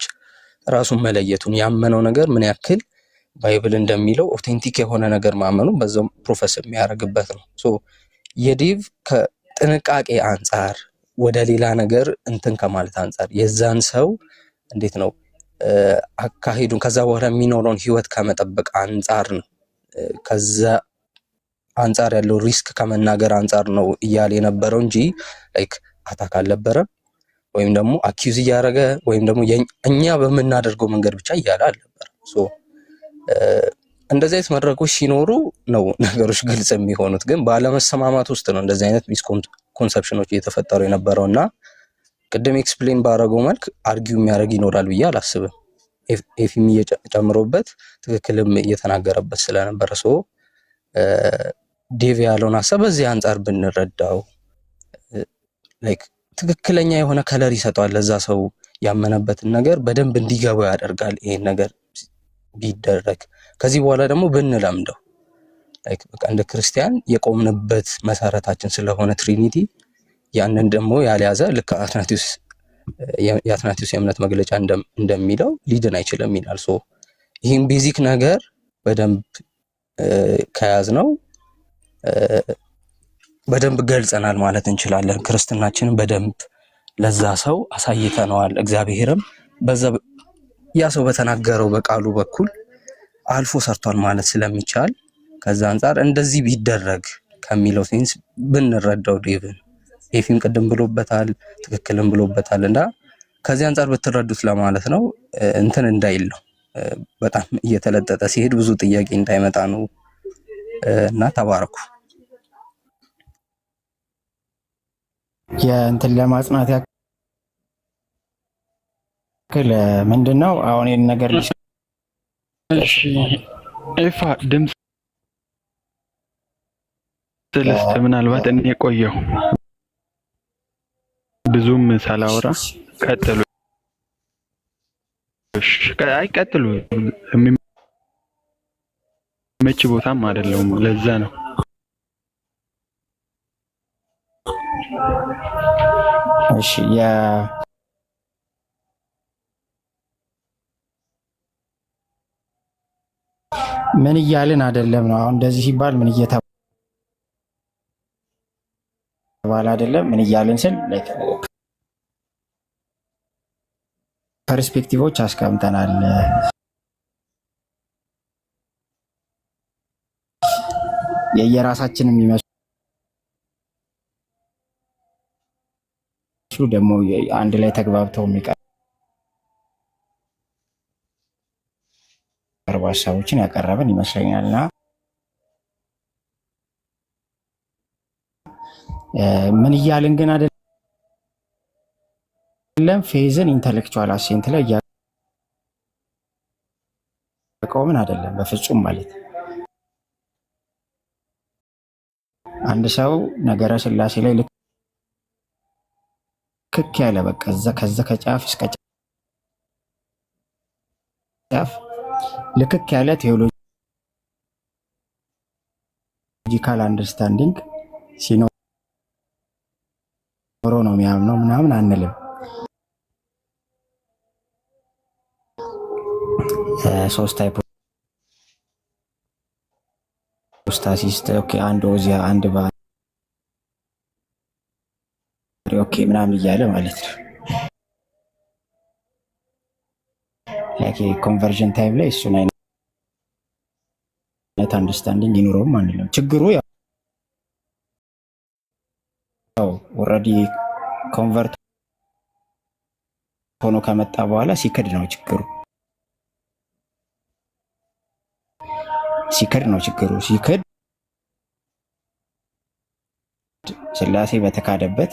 ራሱን መለየቱን ያመነው ነገር ምን ያክል ባይብል እንደሚለው ኦቴንቲክ የሆነ ነገር ማመኑ በዛው ፕሮፌስ የሚያደርግበት ነው። ሶ የዴቭ ከጥንቃቄ አንጻር ወደ ሌላ ነገር እንትን ከማለት አንጻር የዛን ሰው እንዴት ነው አካሄዱን ከዛ በኋላ የሚኖረውን ህይወት ከመጠበቅ አንጻር ነው። ከዛ አንጻር ያለው ሪስክ ከመናገር አንጻር ነው እያለ የነበረው እንጂ ላይክ አታክ አልነበረም፣ ወይም ደግሞ አኪዩዝ እያደረገ ወይም ደግሞ እኛ በምናደርገው መንገድ ብቻ እያለ አልነበረም። ሶ እንደዚህ አይነት መድረኮች ሲኖሩ ነው ነገሮች ግልጽ የሚሆኑት። ግን ባለመሰማማት ውስጥ ነው እንደዚህ አይነት ሚስኮንሰፕሽኖች እየተፈጠሩ የነበረውና ቅድም ኤክስፕሌን ባደረገው መልክ አርጊው የሚያደርግ ይኖራል ብዬ አላስብም። ኤፊም እየጨምሮበት ትክክልም እየተናገረበት ስለነበረ ሶ ዴቭ ያለውን ሀሳብ በዚህ አንጻር ብንረዳው ላይክ ትክክለኛ የሆነ ከለር ይሰጠዋል። ለዛ ሰው ያመነበትን ነገር በደንብ እንዲገባው ያደርጋል። ይሄን ነገር ቢደረግ ከዚህ በኋላ ደግሞ ብንለምደው ላይክ በቃ እንደ ክርስቲያን የቆምንበት መሰረታችን ስለሆነ ትሪኒቲ ያንን ደግሞ ያልያዘ ልክ የአትናቲዩስ የእምነት መግለጫ እንደሚለው ሊድን አይችልም ይላል። ሶ ይህም ቤዚክ ነገር በደንብ ከያዝ ነው በደንብ ገልጸናል ማለት እንችላለን። ክርስትናችንን በደንብ ለዛ ሰው አሳይተነዋል። እግዚአብሔርም በዛ ያ ሰው በተናገረው በቃሉ በኩል አልፎ ሰርቷል ማለት ስለሚቻል ከዛ አንጻር እንደዚህ ቢደረግ ከሚለው ሴንስ ብንረዳው ዴቭን ኤፊም ቅድም ብሎበታል፣ ትክክልም ብሎበታል እና ከዚህ አንጻር ብትረዱት ለማለት ነው። እንትን እንዳይል ነው በጣም እየተለጠጠ ሲሄድ ብዙ ጥያቄ እንዳይመጣ ነው እና ተባረኩ። የእንትን ለማጽናት ያክል ምንድነው አሁን ይሄን ነገር እሺ ኤፋ ድምፅ ስልስት ምናልባት እኔ ቆየሁ ብዙም ሳላወራ ቀጥሉ። እሺ አይ ቀጥሉ። የሚመች ቦታም አይደለም ለዛ ነው። እሺ ምን እያልን አይደለም ነው አሁን እንደዚህ ሲባል ምን እየተባለ አይደለም። ምን እያልን ስል ፐርስፔክቲቮች አስቀምጠናል። የየራሳችን የሚመስሉ ደግሞ አንድ ላይ ተግባብተው የሚቀርቡ ሀሳቦችን ያቀረብን ይመስለኛልና ምን እያልን ግን አይደለም ፌዝን ኢንተሌክቹዋል አሴንት ላይ እያቆምን አይደለም በፍጹም ማለት አንድ ሰው ነገረ ስላሴ ላይ ልክ ያለ በቃ ከዛ ከጫፍ እስከ ጫፍ ልክ ያለ ቴዎሎጂካል አንደርስታንዲንግ ሲኖረው ነው የሚያምነው ምናምን አንልም። ሶስት ታይፕ ፖስታሲስ ኦኬ፣ አንድ ኦዚያ አንድ ባሪ ኦኬ ምናምን እያለ ማለት ነው። ላይክ ኮንቨርዥን ታይም ላይ እሱን አይነት አንደርስታንዲንግ ይኖረውም አንልም። ችግሩ ያው ኦልሬዲ ኮንቨርት ሆኖ ከመጣ በኋላ ሲክድ ነው ችግሩ። ሲክድ ስላሴ በተካደበት